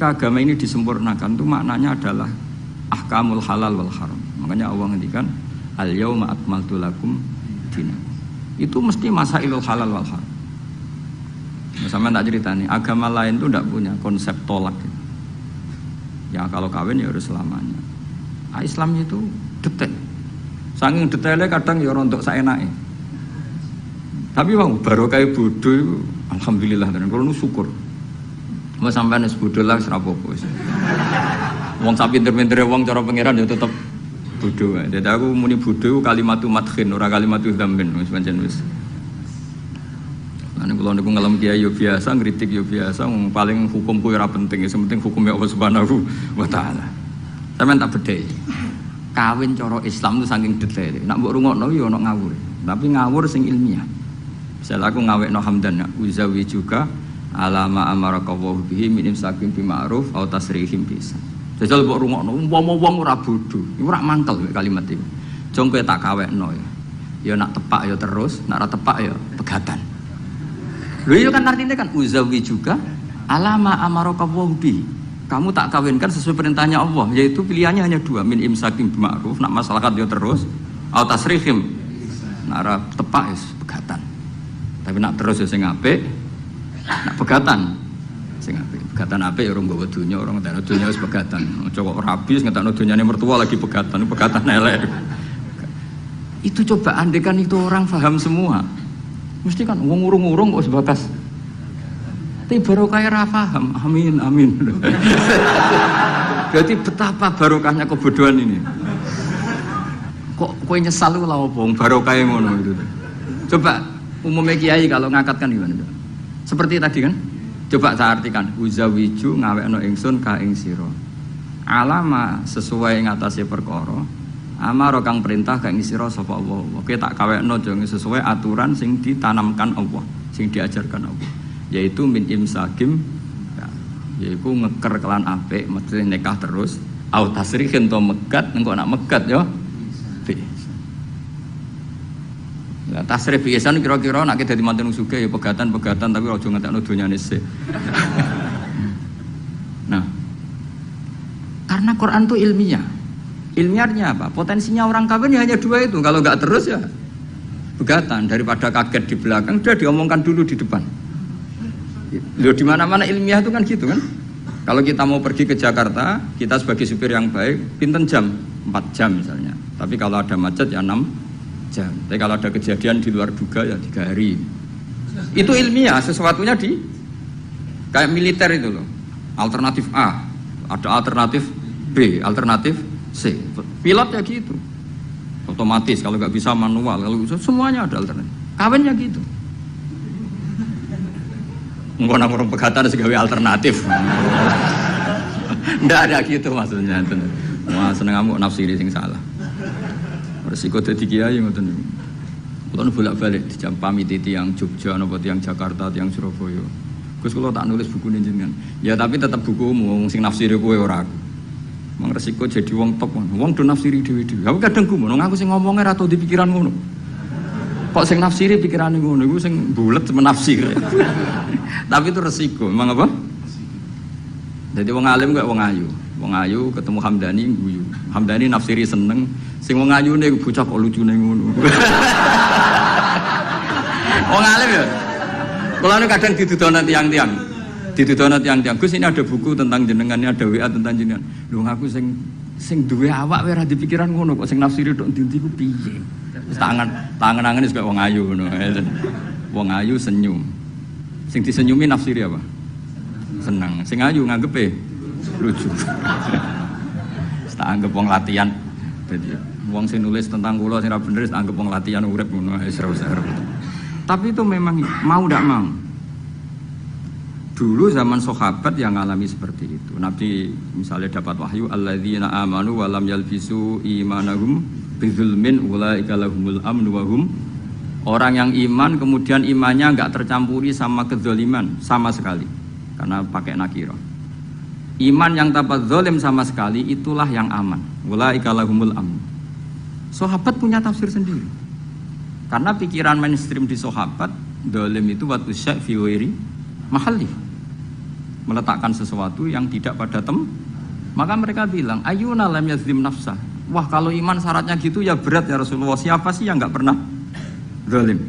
agama ini disempurnakan itu maknanya adalah ahkamul halal wal haram. Makanya Allah ngendikan al-yauma akmaltu lakum dinakum. Itu mesti masailul halal wal haram. Sama tak cerita nih, agama lain itu tidak punya konsep tolak. Ya kalau kawin ya harus selamanya. Islam itu detail. Saking detailnya kadang ya rontok saenake. Tapi bang barokah bodoh itu alhamdulillah dan kalau nu syukur. Mau sampean wis bodoh lah serapopo. Wong sak pinter-pintere wong cara pangeran ya tetep bodoh. Dadi aku muni bodoh kalimatu madkhin ora kalimatu dzambin wis pancen wis. Ane kula niku ngelem kiai yo biasa, ngritik yo biasa, paling hukumku ora penting, sing penting hukume Allah Subhanahu wa taala. Sampeyan tak bedheki. Kawin cara Islam itu saking detail. Nak mbok rungokno yo ana ngawur. Tapi ngawur sing ilmiah. Misal aku ngawekno hamdan uzawi juga alama amarakallahu bihi min imsakin bi ma'ruf au tasrihim bisa. Jajal mbok rungokno wong ora bodho. Iku ora mangkel kalimat iki. Jong kowe tak kawekno ya. Ya nak tepak ya terus, nak ora tepak ya pegatan. Lho iya kan artinya kan uzawi juga alama amarakallahu bihi. Kamu tak kawinkan sesuai perintahnya Allah, yaitu pilihannya hanya dua, min imsakin bi ma'ruf, nak masyarakat ya terus, au tasrihim. Nak ora tepak ya pegatan. Tapi nak terus ya sing apik, nak pegatan sing apik. Pegatan apik ya orang nggawa donya, orang ngetakno donya wis pegatan. Aja kok rabi ngetakno donyane mertua lagi pegatan elek. Itu coba andekan itu orang paham semua. Mesti kan wong urung-urung kok sebatas. Tapi barokah ra paham. Amin amin. Berarti betapa barokahnya kebodohan ini. Kok kowe nyesal lho lha opo barokahe ngono itu. Coba umumnya kiai kalau ngangkat kan gimana? Seperti tadi kan? Coba saya artikan uzawiju ngawekno ingsun ka ing sira. Alama sesuai ngatasi perkara. Amaro kang perintah ka ing sira sapa Allah. Oke tak kawekno jange sesuai aturan sing ditanamkan Allah, sing diajarkan Allah. Yaitu min imsakim yaitu ngeker kelan apik, mesti nikah terus. Au tasrihin to megat, engko nak megat yo. Lah tasrif biasa kira-kira nek dadi manten sugih ya pegatan-pegatan tapi aja ngetekno donyane sik. Nah. Karena Quran itu ilmiah. Ilmiahnya apa? Potensinya orang kawin ya hanya dua itu. Kalau enggak terus ya pegatan, daripada kaget di belakang sudah diomongkan dulu di depan. Loh di mana-mana ilmiah itu kan gitu kan. Kalau kita mau pergi ke Jakarta, kita sebagai supir yang baik, pinten jam? 4 jam misalnya. Tapi kalau ada macet ya 6 jam. Tapi kalau ada kejadian di luar duga ya 3 hari. Itu ilmiah, sesuatunya di kayak militer itu loh. Alternatif A, ada alternatif B, alternatif C. Pilot ya gitu. Otomatis kalau nggak bisa manual, kalau bisa semuanya ada alternatif. Kawinnya gitu. Enggak orang pegatan segawe alternatif. Nggak ada gitu maksudnya. Wah seneng kamu nafsiri sing salah. Resiko dadi kiai ngoten niku. Kula bolak-balik dijampami tiyang Jogja napa tiyang Jakarta, tiyang Surabaya. Gus kula tak nulis buku jenengan. Ya tapi tetap bukumu wong sing nafsiri kowe ora aku. Mang resiko jadi wong top. Wong do nafsiri dhewe-dhewe. Aku kadang gumun aku sing ngomongnya ra tau di pikiran ngono. Kok sing nafsiri pikirane ngono iku sing bulet menafsir. Tapi itu resiko. Memang apa? Jadi wong alim kok wong ayu. Wong ayu ketemu Hamdani guyu. Hamdani nafsiri seneng. Sing wong ayune bocah kok lucune ngono. Wong alim ya. Kula kadang didudono tiang-tiang. Didudono tiang-tiang. Gus ini ada buku tentang jenengannya, ada WA tentang jenengan. Lho aku sing duwe awak wae ora dipikiran ngono kok sing nafsiri tok ndi-ndi ku piye. Wis tangan-tangan wis kaya wong ayu ngono. Wong ayu senyum. Sing disenyumi nafsiri apa? Senang. Sing ayu nganggepe lucu. Tak anggap wong latihan. Dadi wong sing nulis tentang kula sing ora bener tak anggap wong latihan urip ngono ae seru-seru. Tapi itu memang mau ndak mau. Dulu zaman sahabat yang ngalami seperti itu. Nabi misalnya dapat wahyu alladzina amanu wa lam yalbisu imanahum bidzulmin ulaika lahumul amnu wa hum. Orang yang iman kemudian imannya enggak tercampuri sama kezaliman sama sekali. Karena pakai nakirah. Iman yang tanpa zalim sama sekali itulah yang aman. Ulaika lahumul amnu. Sahabat punya tafsir sendiri. Karena pikiran mainstream di sahabat zalim itu watu sya' fi ghairi mahalli. meletakkan sesuatu yang tidak pada maka mereka bilang ayyuna lam yazlim nafsah. Wah kalau iman syaratnya gitu ya berat ya Rasulullah, siapa sih yang nggak pernah zalim?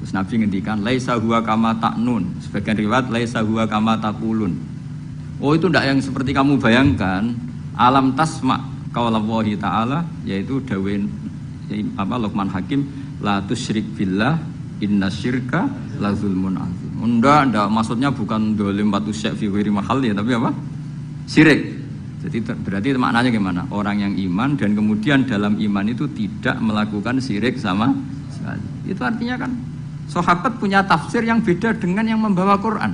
Terus Nabi ngendikan laisa huwa kama ta'nun, sebagian riwayat laisa huwa kama taqulun. Oh itu tidak yang seperti kamu bayangkan. Alam tasma qaulallahi ta'ala, yaitu dawuh Luqman Hakim, la tusyrik billah inna syirka la zulmun azim. Enggak, maksudnya bukan dolim batu syek fi ghairi mahal ya, tapi apa? Syirik. Jadi berarti maknanya gimana? Orang yang iman dan kemudian dalam iman itu tidak melakukan syirik sama sekali. Itu artinya kan sahabat punya tafsir yang beda dengan yang membawa Quran.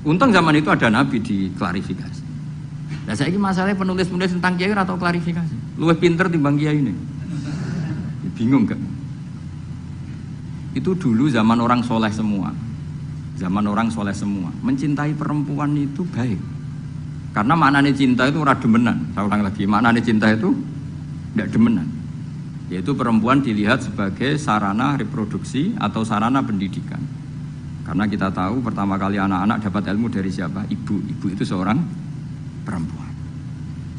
Untung zaman itu ada Nabi diklarifikasi. Nah saya ini masalahnya penulis-penulis tentang kiai atau klarifikasi. Luwih pinter timbang kiai ini. Bingung gak? Itu dulu zaman orang soleh semua. Zaman orang soleh semua. Mencintai perempuan itu baik. Karena maknanya cinta itu ora demenan. Saya ulang lagi, maknanya cinta itu tidak demenan. Yaitu perempuan dilihat sebagai sarana reproduksi atau sarana pendidikan. Karena kita tahu pertama kali anak-anak dapat ilmu dari siapa? Ibu. Ibu itu seorang perempuan.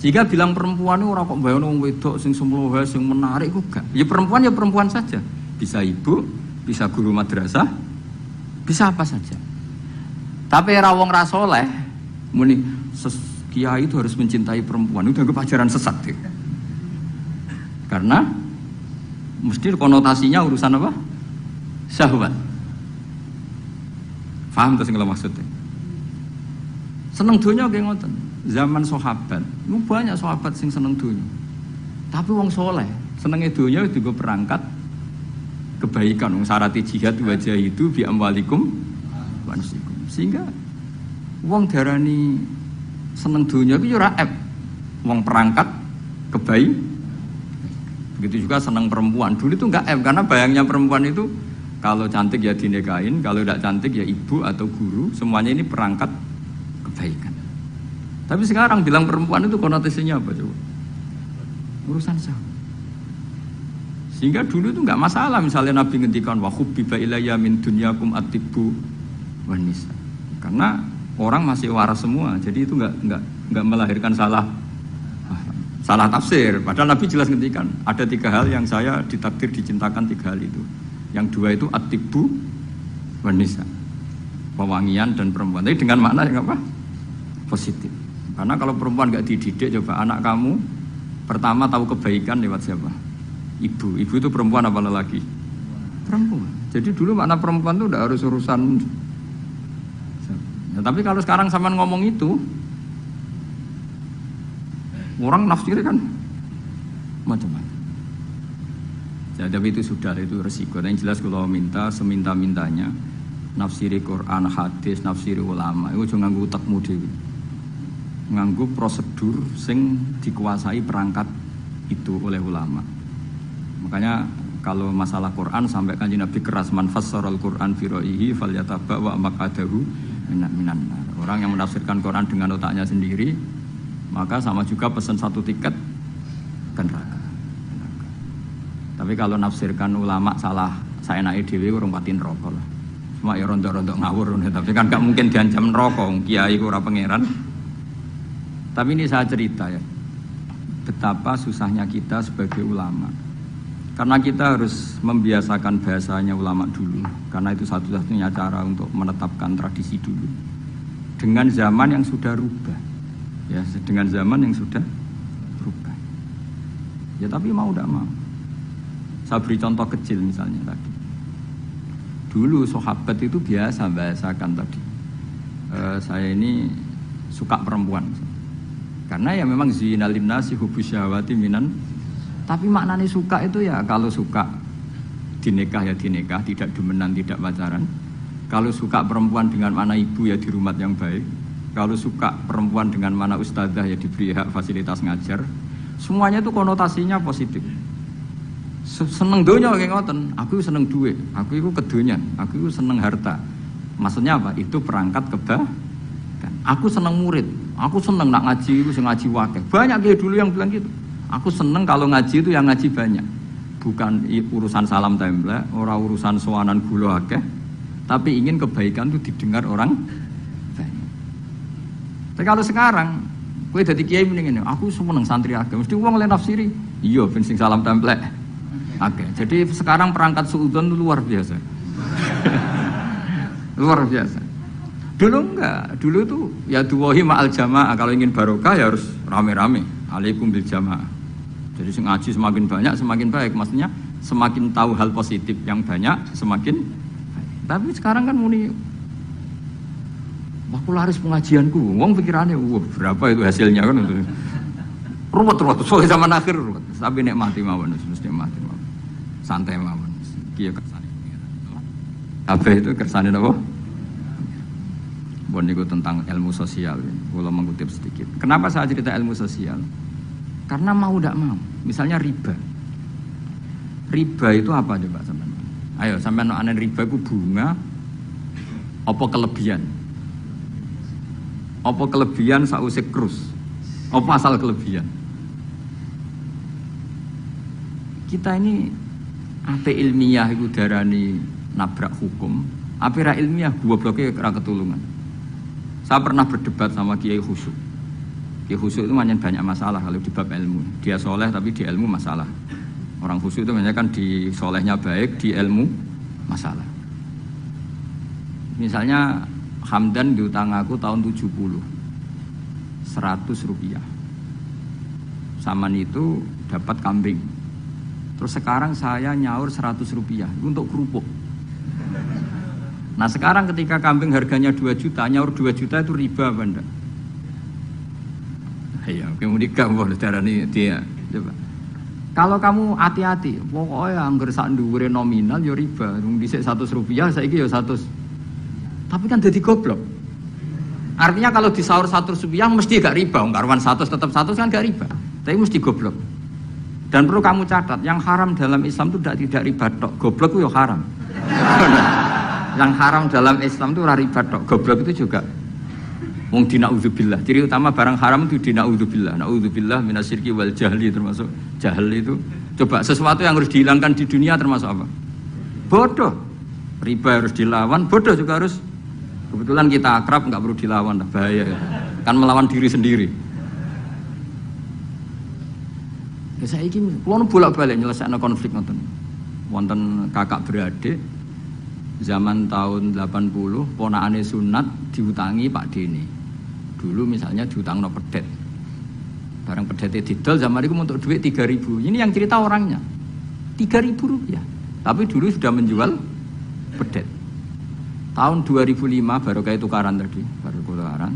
Jika bilang perempuan itu orang kok bayang wong wedok sing semlohe sing menarik kok gak. Ya perempuan saja. Bisa ibu, bisa guru madrasah, bisa apa saja. Tapi ra wong ra saleh muni kiai itu harus mencintai perempuan. Itu dianggap ajaran sesat. Ya. Karena mesti konotasinya urusan apa? Syahwat. Paham terus kalau maksudnya? Seneng dunia kayak ngoten. Zaman sahabat, itu banyak sahabat sing seneng dunia. Tapi wong soleh, senengnya dunia itu juga perangkat kebaikan. Wong syarati jihad wajah itu bi amwalikum wansikum. Sehingga wong darani seneng dunia itu ora ep. Wong perangkat kebaikan. Begitu juga seneng perempuan. Dulu itu enggak ep karena bayangnya perempuan itu kalau cantik ya dinikahin, kalau tidak cantik ya ibu atau guru, semuanya ini perangkat kebaikan. Tapi sekarang bilang perempuan itu konotasinya apa coba? Urusan syahwat. Sehingga dulu itu enggak masalah misalnya Nabi ngendikan wa hubbiba ilayya min dunyakum at-tibbu wan nisa. Karena orang masih waras semua, jadi itu enggak melahirkan salah tafsir. Padahal Nabi jelas ngendikan ada 3 hal yang saya ditakdir dicintakan, 3 hal itu. Yang 2 itu at-tibbu wan nisa. Pewangian dan perempuan. Tapi dengan makna yang apa? Positif. Karena kalau perempuan nggak dididik, coba anak kamu pertama tahu kebaikan lewat siapa? Ibu. Ibu itu perempuan apa lelaki? Perempuan. Jadi dulu makna perempuan itu udah harus urusan. Ya, tapi kalau sekarang sampean ngomong itu, orang nafsirnya kan macam-macam. Ya, tapi itu sudah itu resiko. Yang jelas kalau minta seminta-mintanya nafsiri Quran, hadis, nafsiri ulama, itu jangan nganggo utekmu dhewe. Nganggo prosedur sing dikuasai perangkat itu oleh ulama. Makanya kalau masalah Quran sampai Kanjeng Nabi keras man fassarul Quran fi ra'yihi falyataba wa maqadahu minan. Orang yang menafsirkan Quran dengan otaknya sendiri maka sama juga pesan 1 tiket ke neraka. Tapi kalau nafsirkan ulama salah saenake dhewe urung pati neraka lah. Cuma ya rontok-rontok ngawur tapi kan gak mungkin diancam neraka kiai ku ora pangeran. Tapi ini saya cerita ya, betapa susahnya kita sebagai ulama. Karena kita harus membiasakan bahasanya ulama dulu. Karena itu satu-satunya cara untuk menetapkan tradisi dulu. Dengan zaman yang sudah rubah. Ya, dengan zaman yang sudah rubah. Ya tapi mau tidak mau. Saya beri contoh kecil misalnya tadi. Dulu sahabat itu biasa bahasakan tadi. Saya ini suka perempuan. Karena ya memang zinal linnasi hubbus syahawati minan. Tapi maknanya suka itu ya kalau suka dinikah ya dinikah, tidak demenan, tidak pacaran. Kalau suka perempuan dengan mana ibu ya di rumah yang baik. Kalau suka perempuan dengan mana ustadzah ya diberi hak fasilitas ngajar. Semuanya itu konotasinya positif. Seneng donya kayak ngoten. Aku seneng duit, aku itu kedonyan, aku itu seneng harta. Maksudnya apa? Itu perangkat kebaikan. Aku seneng murid. Aku seneng nak ngaji itu ngaji wakil. Banyak kayak dulu yang bilang gitu. Aku seneng kalau ngaji itu yang ngaji banyak. Bukan urusan salam template, orang urusan sowanan gula akeh, tapi ingin kebaikan itu didengar orang Tapi kalau sekarang, kowe dadi kiai mending ngene, aku seneng santri akeh, mesti wong le nafsiri. Iya ben sing salam templek. Oke, jadi sekarang perangkat suudzon luar biasa. Luar biasa. Dulu enggak, dulu tuh ya duwahi ma'al jamaah, kalau ingin barokah ya harus rame-rame. Alaikum bil jamaah. Jadi ngaji semakin banyak semakin baik, maksudnya semakin tahu hal positif yang banyak semakin baik. Tapi sekarang kan muni aku laris pengajianku, wong pikirannya, wah berapa itu hasilnya kan itu. Ruwet, soalnya zaman akhir ruwet. Tapi nikmati mawon, mesti nikmati mawon. Santai mawon. Kiye kersane. Apa itu kersane napa? Bon niku tentang ilmu sosial. Kalau mengutip sedikit. Kenapa saya cerita ilmu sosial? Karena mau tidak mau. Misalnya riba. Riba itu apa coba sampean? Ayo sampean ana riba itu bunga apa kelebihan? Apa kelebihan sausé krus? Apa asal kelebihan? Kita ini ape ilmiah iku darani nabrak hukum, ape ra ilmiah gobloke ra ketulungan. Saya pernah berdebat sama Kiai Khusyuk. Kiai Khusyuk itu banyak masalah kalau di bab ilmu. Dia soleh tapi di ilmu masalah. Orang khusyuk itu banyak kan di solehnya baik, di ilmu masalah. Misalnya Hamdan diutang aku tahun 70 100 rupiah. Saman itu dapat kambing. Terus sekarang saya nyaur 100 rupiah untuk kerupuk. Nah sekarang ketika kambing harganya 2 juta, nyaur 2 juta itu riba apa enggak? Iya, kemudian kamu darani dia. Coba. Kalau kamu hati-hati, pokoknya anggar sak dhuwure nominal ya riba. Wong dhisik 100 rupiah, saiki ya 100. Tapi kan jadi goblok. Artinya kalau disaur 100 rupiah mesti gak riba, karuan 100 tetap 100 kan gak riba. Tapi mesti goblok. Dan perlu kamu catat, yang haram dalam Islam itu tidak riba tok, goblok itu ya haram. Yang haram dalam Islam itu riba tok, goblok itu juga. Wong dina'udzubillah. Ciri utama barang haram itu dina'udzubillah. Na'udzubillah minasyirki wal jahli, termasuk jahil itu. Coba sesuatu yang harus dihilangkan di dunia termasuk apa? Bodoh. Riba harus dilawan, bodoh juga harus. Kebetulan kita akrab, nggak perlu dilawan, bahaya ya. Kan melawan diri sendiri. Ya saya ingin, kalau bolak-balik nyelesaikan konflik nonton. Wonten kakak beradik, zaman tahun 80, ponakane sunat diutangi Pak Dene. Dulu misalnya diutang no pedet. Barang pedetnya didol, zaman itu untuk duit 3.000. Ini yang cerita orangnya. 3.000 rupiah. Tapi dulu sudah menjual pedet. Tahun 2005 baru kayak tukaran tadi, baru tukaran.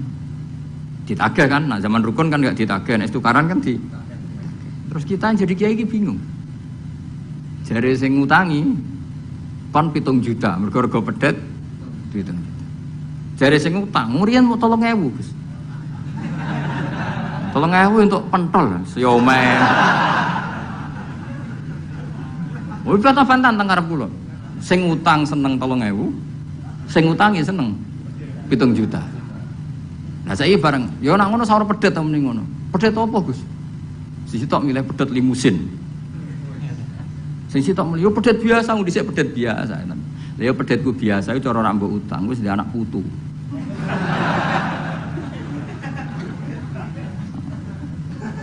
Ditagih kan, nah zaman rukun kan nggak ditagih, nah tukaran kan di. Terus kita yang jadi kiai bingung. Jare sing ngutangi kon 7 juta, mergo pedet duit. Jare sing utang, ngurian mau 3.000, Gus. 3.000 untuk pentol, siomen. Woi kata fantan teng karep kula. Sing utang seneng 3.000, sing utangi seneng 7 juta. Nah saiki bareng, ya nak ngono sawur pedet ta mending ngono. Pedet apa, Gus? Sisi tok milih pedet limusin. Sing sitok milih yo pedet biasa, ngu dhisik pedet biasa. Lah yo pedetku biasa iku cara nak mbok utang wis anak putu.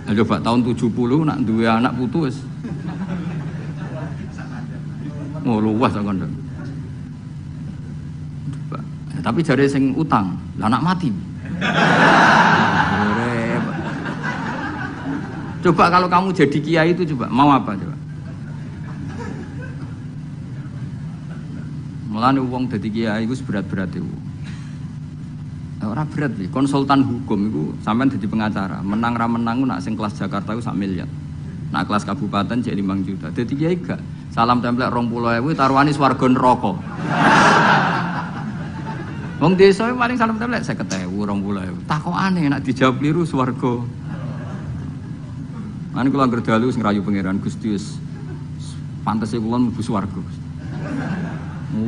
Nah, coba tahun 70 nak duwe anak putu wis luas kok nduk. Tapi jare sing utang, lah anak mati. Coba kalau kamu jadi kiai itu coba mau apa coba? Mulane wong dadi kiai iku berat-berat iku. Ora berat iki, konsultan hukum iku sampean dadi pengacara, menang ra menang nak sing kelas Jakarta iku 1 miliar. Nak kelas kabupaten cek 5 juta. Dadi kiai gak salam templek 20.000 taruhane swarga neraka. Wong desa paling salam templek 50.000 20.000. Takokane nek dijawab kliru swarga. Kan kula anggere dalu sing rayu pangeran Gusti wis pantese kula mlebu swarga.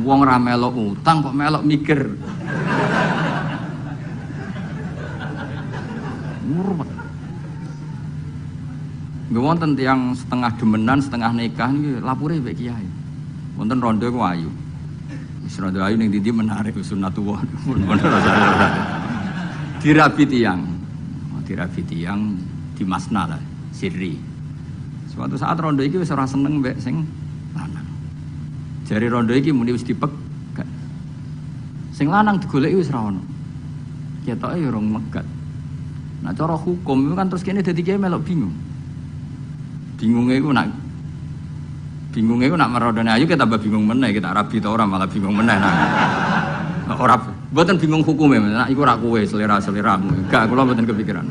Wong ra melok utang kok melok mikir. Murwet. Nggih wonten tiyang setengah demenan, setengah nikah niki lapure mbek kiai. Wonten rondo ku ayu. Wis rondo ayu ning ndi menarik sunatullah. dirabi tiang di masna lah sirri. Suatu saat rondo iki wis ora seneng mbek sing lanang. Jari rondo iki muni wis dipegat. Sing lanang digoleki wis ra ono. Ketoke ya rong megat. Nah cara hukum itu kan terus kene dadi kiai melok bingung. Bingunge iku nak merondone ayu kita tambah bingung meneh, kita rabi ta ora malah bingung meneh. Nah, ora mboten bingung hukume, nak iku ora kowe selera-seleramu. Enggak, kula mboten kepikiran.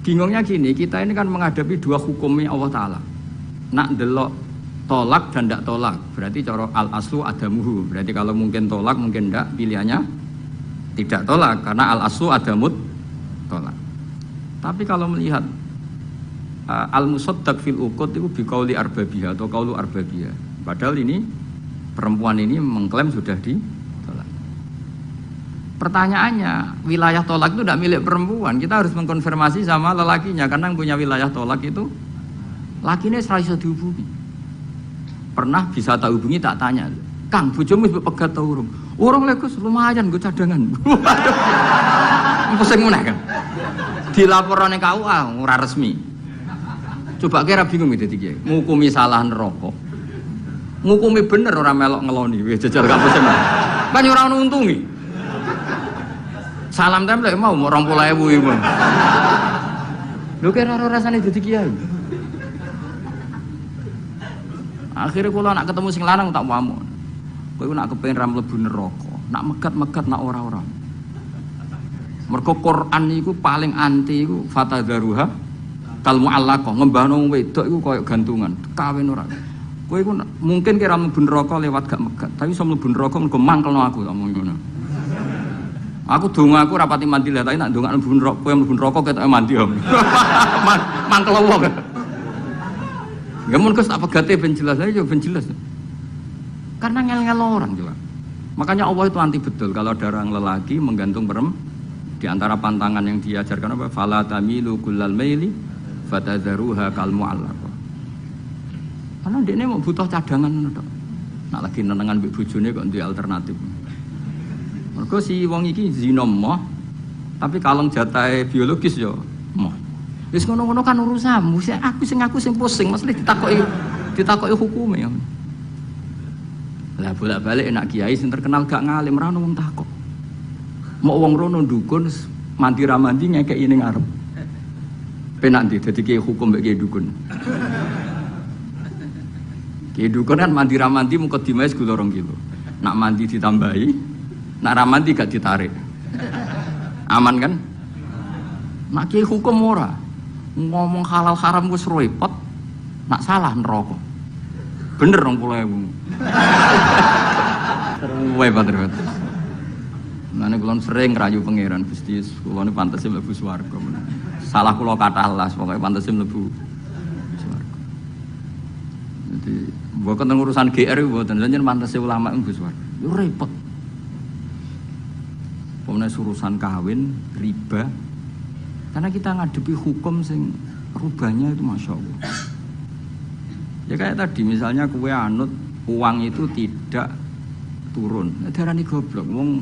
Bingungnya gini, kita ini kan menghadapi dua hukumnya Allah Ta'ala. Nak delok tolak dan tidak tolak, berarti cara al-aslu adamuhu. Berarti kalau mungkin tolak, mungkin tidak, pilihannya tidak tolak. Karena al-aslu adamut tolak. Tapi kalau melihat al-musaddaq fil uqud itu biqauli arbabiyah atau qaulu arbabiyah. Padahal ini, perempuan ini mengklaim sudah ditolak. Pertanyaannya, wilayah tolak itu tidak milik perempuan. Kita harus mengkonfirmasi sama lelakinya, karena yang punya wilayah tolak itu lakinya serah iso dihubungi. Pernah bisa tak hubungi, tak tanya, Kang, bojomu wis pegat ta urung? Urung lek Gus, lumayan nggo cadangan. Pusing meneh kan. Dilaporane KUA ora resmi. Coba kira bingung dadi kiye. Ngukumi salah neraka. Ngukumi bener ora melok ngeloni, wis jajal gak pusing. Kan ora ono untungi. Salam template mau 20.000 iku. Lho kira ora rasane dadi kiai. Akhirnya kula nak ketemu sing lanang tak wamu. Kowe nak kepengin ra mlebu neraka, nak megat-megat nak ora-ora. Mergo Quran iku paling anti iku fatadzaruha kal mu'allaqah, ngembahno wedok iku koyo gantungan, kawin ora. Kowe iku mungkin kira mlebu neraka lewat gak megat, tapi iso mlebu neraka mergo mangkelno aku tak omong ngono. Aku donga aku rapati mandi lah, tapi nak donga mlebu neraka, kowe mlebu neraka ketoke mandi om. Mangkel wong. Ya mun Gus tak pegate ben jelas aja ben jelas. Karena ngel-ngel orang juga. Makanya Allah itu anti betul kalau ada orang lelaki menggantung perempuan. Di antara pantangan yang diajarkan apa? Fala tamilu kullal maili fatadzaruha kal mu'allaqah. Karena dia ini mau butuh cadangan tok. Nak lagi nenengan mbek bojone kok duwe alternatif. Mergo si wong iki zina moh, tapi kalong jatahe biologis ya moh. Wis ngono-ngono kan urusanmu. Aku sing pusing, mesti ditakoki hukume ya. Lah bolak-balik enak kiai sing terkenal gak ngalim ra ono wong takok. Mau wong rono dukun mandi ra mandi ngekeki ning arep. Penak ndi dadi kiai hukum mbek kiai dukun. Kiai dukun kan mandi ra mandi mukadimah segala 2 kilo. Nak mandi ditambahi, nak ra mandi gak ditarik. Aman kan? Nak kiai hukum ora. Ngomong halal haram wis repot. Nak salah neraka. Bener 20.000. Terus banget. Nah, kula sering ngerayu pangeran Gusti, kula niku pantese mlebu swarga. Salah kula kathah las, pokoke pantese mlebu swarga. Jadi, mboten urusan GR mboten, jenengan pantese ulama mlebu swarga. Yo repot. Pemene urusan kawin, riba. Karena kita ngadepi hukum sing rubahnya itu Masya Allah. Ya kayak tadi misalnya kue anut uang itu tidak turun. Darani goblok. Wong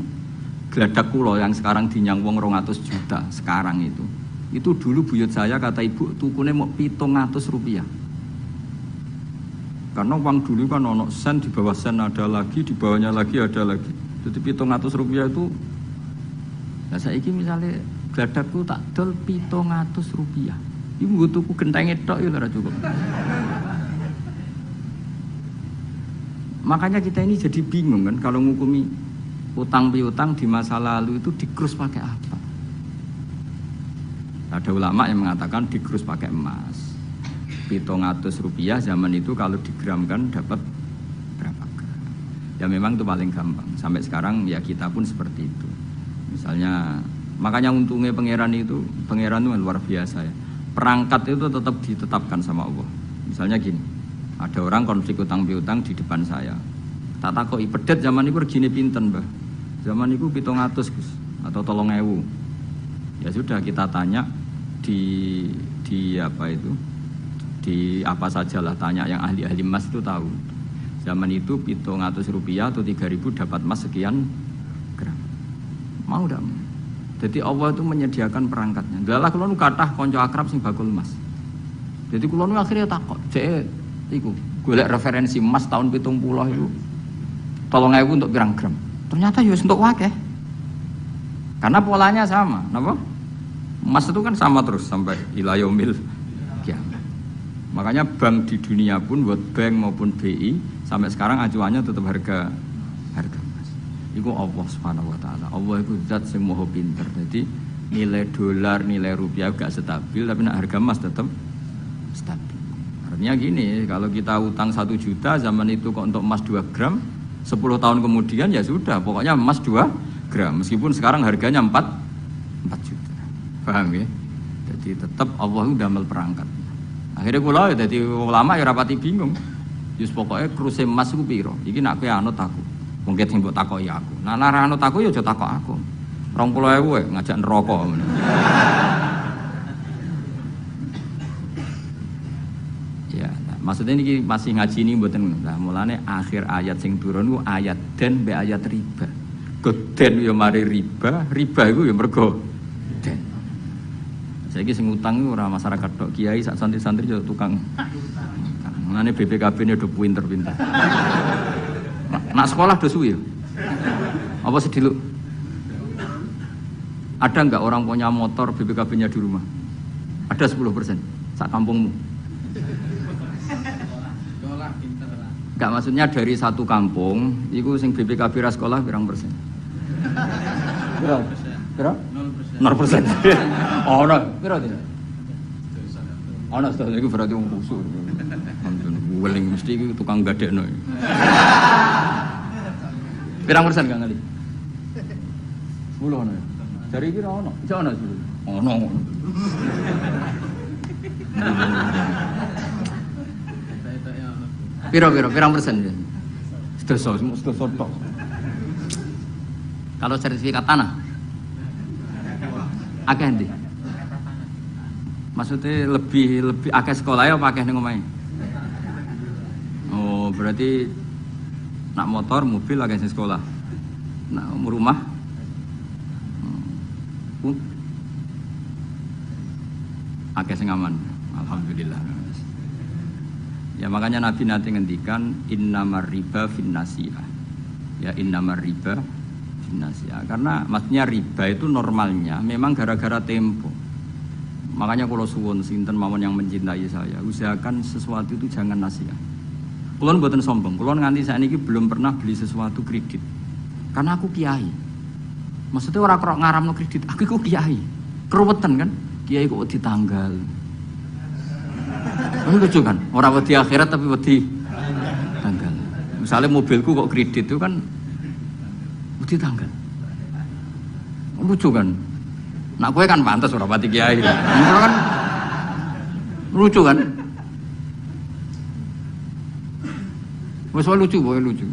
gladak kula yang sekarang dinyang wong 200 juta sekarang itu. Itu dulu buyut saya kata ibu tukune mau 700 rupiah. Karena uang dulu kan ono sen, di bawah sen ada lagi, di bawahnya lagi ada lagi. Jadi 700 rupiah itu. Nah saiki misalnya gladakku tak dol 700 rupiah. Ibu tuku gentenge tok ya ora cukup. Makanya kita ini jadi bingung kan kalau ngukumi utang piutang di masa lalu itu dikrus pakai apa? Ada ulama yang mengatakan dikrus pakai emas. 700 rupiah zaman itu kalau digramkan dapat berapa gram? Ya memang itu paling gampang. Sampai sekarang ya kita pun seperti itu. Misalnya makanya untungnya pangeran itu luar biasa ya. Perangkat itu tetap ditetapkan sama Allah. Misalnya gini. Ada orang konflik utang piutang di depan saya. Tak takoki pedet zaman itu regine pinten, Mbah? Zaman itu 700 Gus atau 3.000. Ya sudah kita tanya di apa itu? Di apa sajalah tanya yang ahli-ahli emas itu tahu. Zaman itu 700 rupiah atau 3.000 dapat emas sekian gram. Mau ndak? Jadi Allah itu menyediakan perangkatnya. Dalah kula nu kathah kanca akrab sing bakul emas. Jadi kula nu akhirnya takok, jek iku golek referensi emas tahun 70 itu 3.000 untuk pirang gram. Ternyata ya untuk wakeh. Karena polanya sama, napa? Emas itu kan sama terus sampai ila yaumil kiamat. Makanya bank di dunia pun, World Bank maupun BI sampai sekarang acuannya tetap harga emas. Iku Allah Subhanahu wa taala. Allah itu zat sing maha pinter. Jadi nilai dolar, nilai rupiah gak stabil, tapi nak harga emas tetap stabil. Artinya gini, kalau kita utang 1 juta zaman itu kok untuk emas 2 gram, 10 tahun kemudian ya sudah, pokoknya emas 2 gram. Meskipun sekarang harganya 4 juta. Paham ya? Jadi tetap Allah itu damel perangkat. Akhirnya kula ya dadi ulama ya rapati bingung. Yus pokoknya kruse emas ku piro? Iki nak kowe anut aku. Mungkin sing mbok takoki aku. Nah nek anut aku ya aja takok aku. 20.000 ngajak neraka. Ya, nah, maksudnya ini masih ngaji ini mboten ngono. Nah, mulane akhir ayat sing turun ku ayat den be ayat riba. Goden ya mari riba iku ya mergo den. Saiki sing utang iku ora masyarakat tok, kiai sak santri-santri yo tukang. Mulane BPKB-ne do pinter-pinter. Nak sekolah do suwi. Apa sediluk? Ada enggak orang punya motor BPKB-nya di rumah? Ada 10% sak kampungmu. Sekolah pinter lah. Enggak, maksudnya dari satu kampung, iku sing BPKB ra sekolah pirang persen? Pira? 0%. Oh, no. Pira iki? Ana sedaya iku berarti wong kusuk. Weling mesti iki tukang gadekno. Pirang persen gak ngali? 10 ana. Dari iki ora ono. Iso ono 10. Ono. Pirang persen ya? Sedoso tok. Kalau sertifikat tanah akeh ndi? Maksudnya lebih akeh sekolah ya apa akeh ning omahe? Oh, berarti nak motor, mobil akeh sing sekolah. Nak rumah akeh sing aman. Alhamdulillah. Ya makanya Nabi nanti ngendikan innamar riba finnasiyah. Ya innamar riba finnasiyah. Karena maksudnya riba itu normalnya memang gara-gara tempo. Makanya kalau suwun sinten mawon yang mencintai saya, usahakan sesuatu itu jangan nasihat. Kulon mboten sombong, kulon nganti sakniki belum pernah beli sesuatu kredit. Karena aku kiai. Maksudnya orang kok ngaramno kredit, aku kiai. Keruwetan kan? Kiai kok ditanggal. Ini lucu kan? Orang wedi akhirat tapi wedi tanggal. Misalnya mobilku kok kredit itu kan wedi tanggal. Lucu kan? Nak kowe kan pantes ora pati kiai. Ngono kan lucu kan? Wes lucu, boy lucu.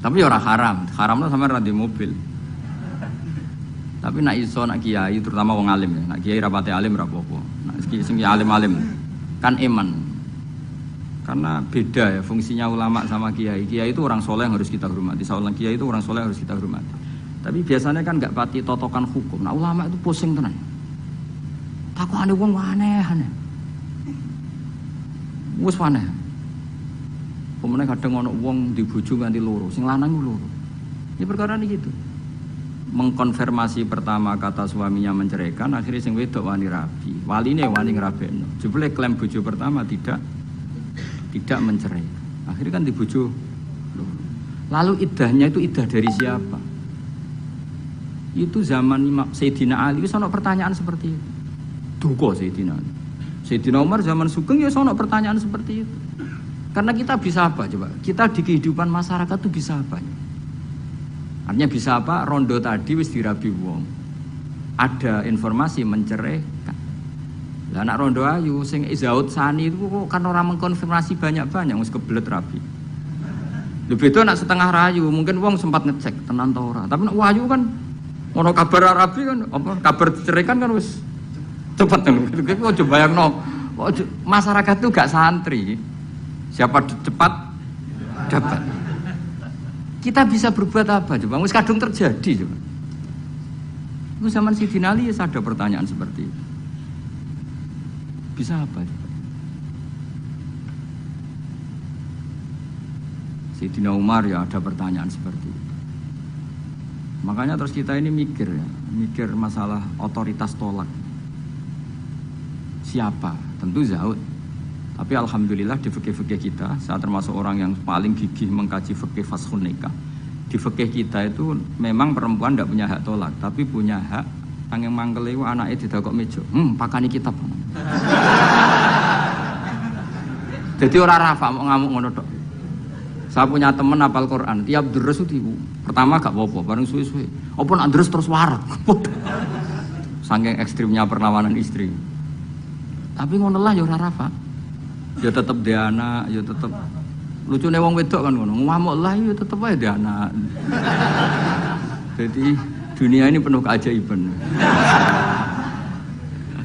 Tapi ya ora haram. Haramnya sampe ra di mobil. Tapi nak iso nak kiai terutama wong alim ya. Nak kiai rapati alim ra apa-apa. Nak sing alim-alim kan iman. Karena beda ya fungsinya ulama sama kiai. Kiai itu orang soleh yang harus kita hormati. Seorang kiai itu orang soleh yang harus kita hormati. Tapi biasanya kan enggak pati totokan hukum. Nah ulama itu pusing tenan. Takokane wong aneh-aneh. Wis aneh. Pemene kadang ana wong di bojo nganti loro, sing lanang ku loro. Ya perkara iki gitu. Mengkonfirmasi pertama kata suaminya menceraikan, akhirnya sing wedok wani rabi. Waline wani ngrabekno. Jebule klaim bojo pertama tidak mencerai. Akhirnya kan di bojo loro. Lalu iddahnya itu iddah dari siapa? Itu zaman Sayyidina Ali wis ana pertanyaan seperti itu. Duka Sayyidina Ali. Sayyidina Umar zaman Sugeng ya ana pertanyaan seperti itu. Karena kita bisa apa coba? Kita di kehidupan masyarakat itu bisa apa? Artinya bisa apa? Rondo tadi wis dirabi wong. Ada informasi menceraikan. Lah anak rondo ayu sing Izaud Sani itu kok kan orang mengkonfirmasi banyak-banyak wis kebelet rabi. Lebih itu anak setengah rayu, mungkin wong sempat ngecek tenan ta ora. Tapi nek wayu kan ono kabar rabi kan apa kabar diceraikan kan wis cepet kan. Kok coba bayangno masyarakat itu gak santri. Siapa cepat dapat. Kita bisa berbuat apa coba? Wis kadung terjadi coba. Itu zaman Sidina Ali ada pertanyaan seperti itu. Bisa apa? Sidina Umar ya ada pertanyaan seperti itu. Makanya terus kita ini mikir ya, mikir masalah otoritas tolak. Siapa? Tentu Zaud. Tapi alhamdulillah di fikih-fikih kita, saya termasuk orang yang paling gigih mengkaji fikih fashun nikah. Di fikih kita itu memang perempuan tidak punya hak tolak, tapi punya hak angin mangkel itu anaknya didakok meja. Pakani kitab. Jadi orang rafa mau ngamuk ngono tok. Saya punya teman hafal Quran, tiap deres itu pertama gak apa-apa, bareng suwe-suwe. Apa nak deres terus warak. Saking ekstrimnya perlawanan istri. Tapi ngono lah ya ora rafa. Ya tetep dia anak, ya tetep lucune wong wedok kan ngono. Ngamuk lah ya tetep ae dia anak. Jadi dunia ini penuh keajaiban.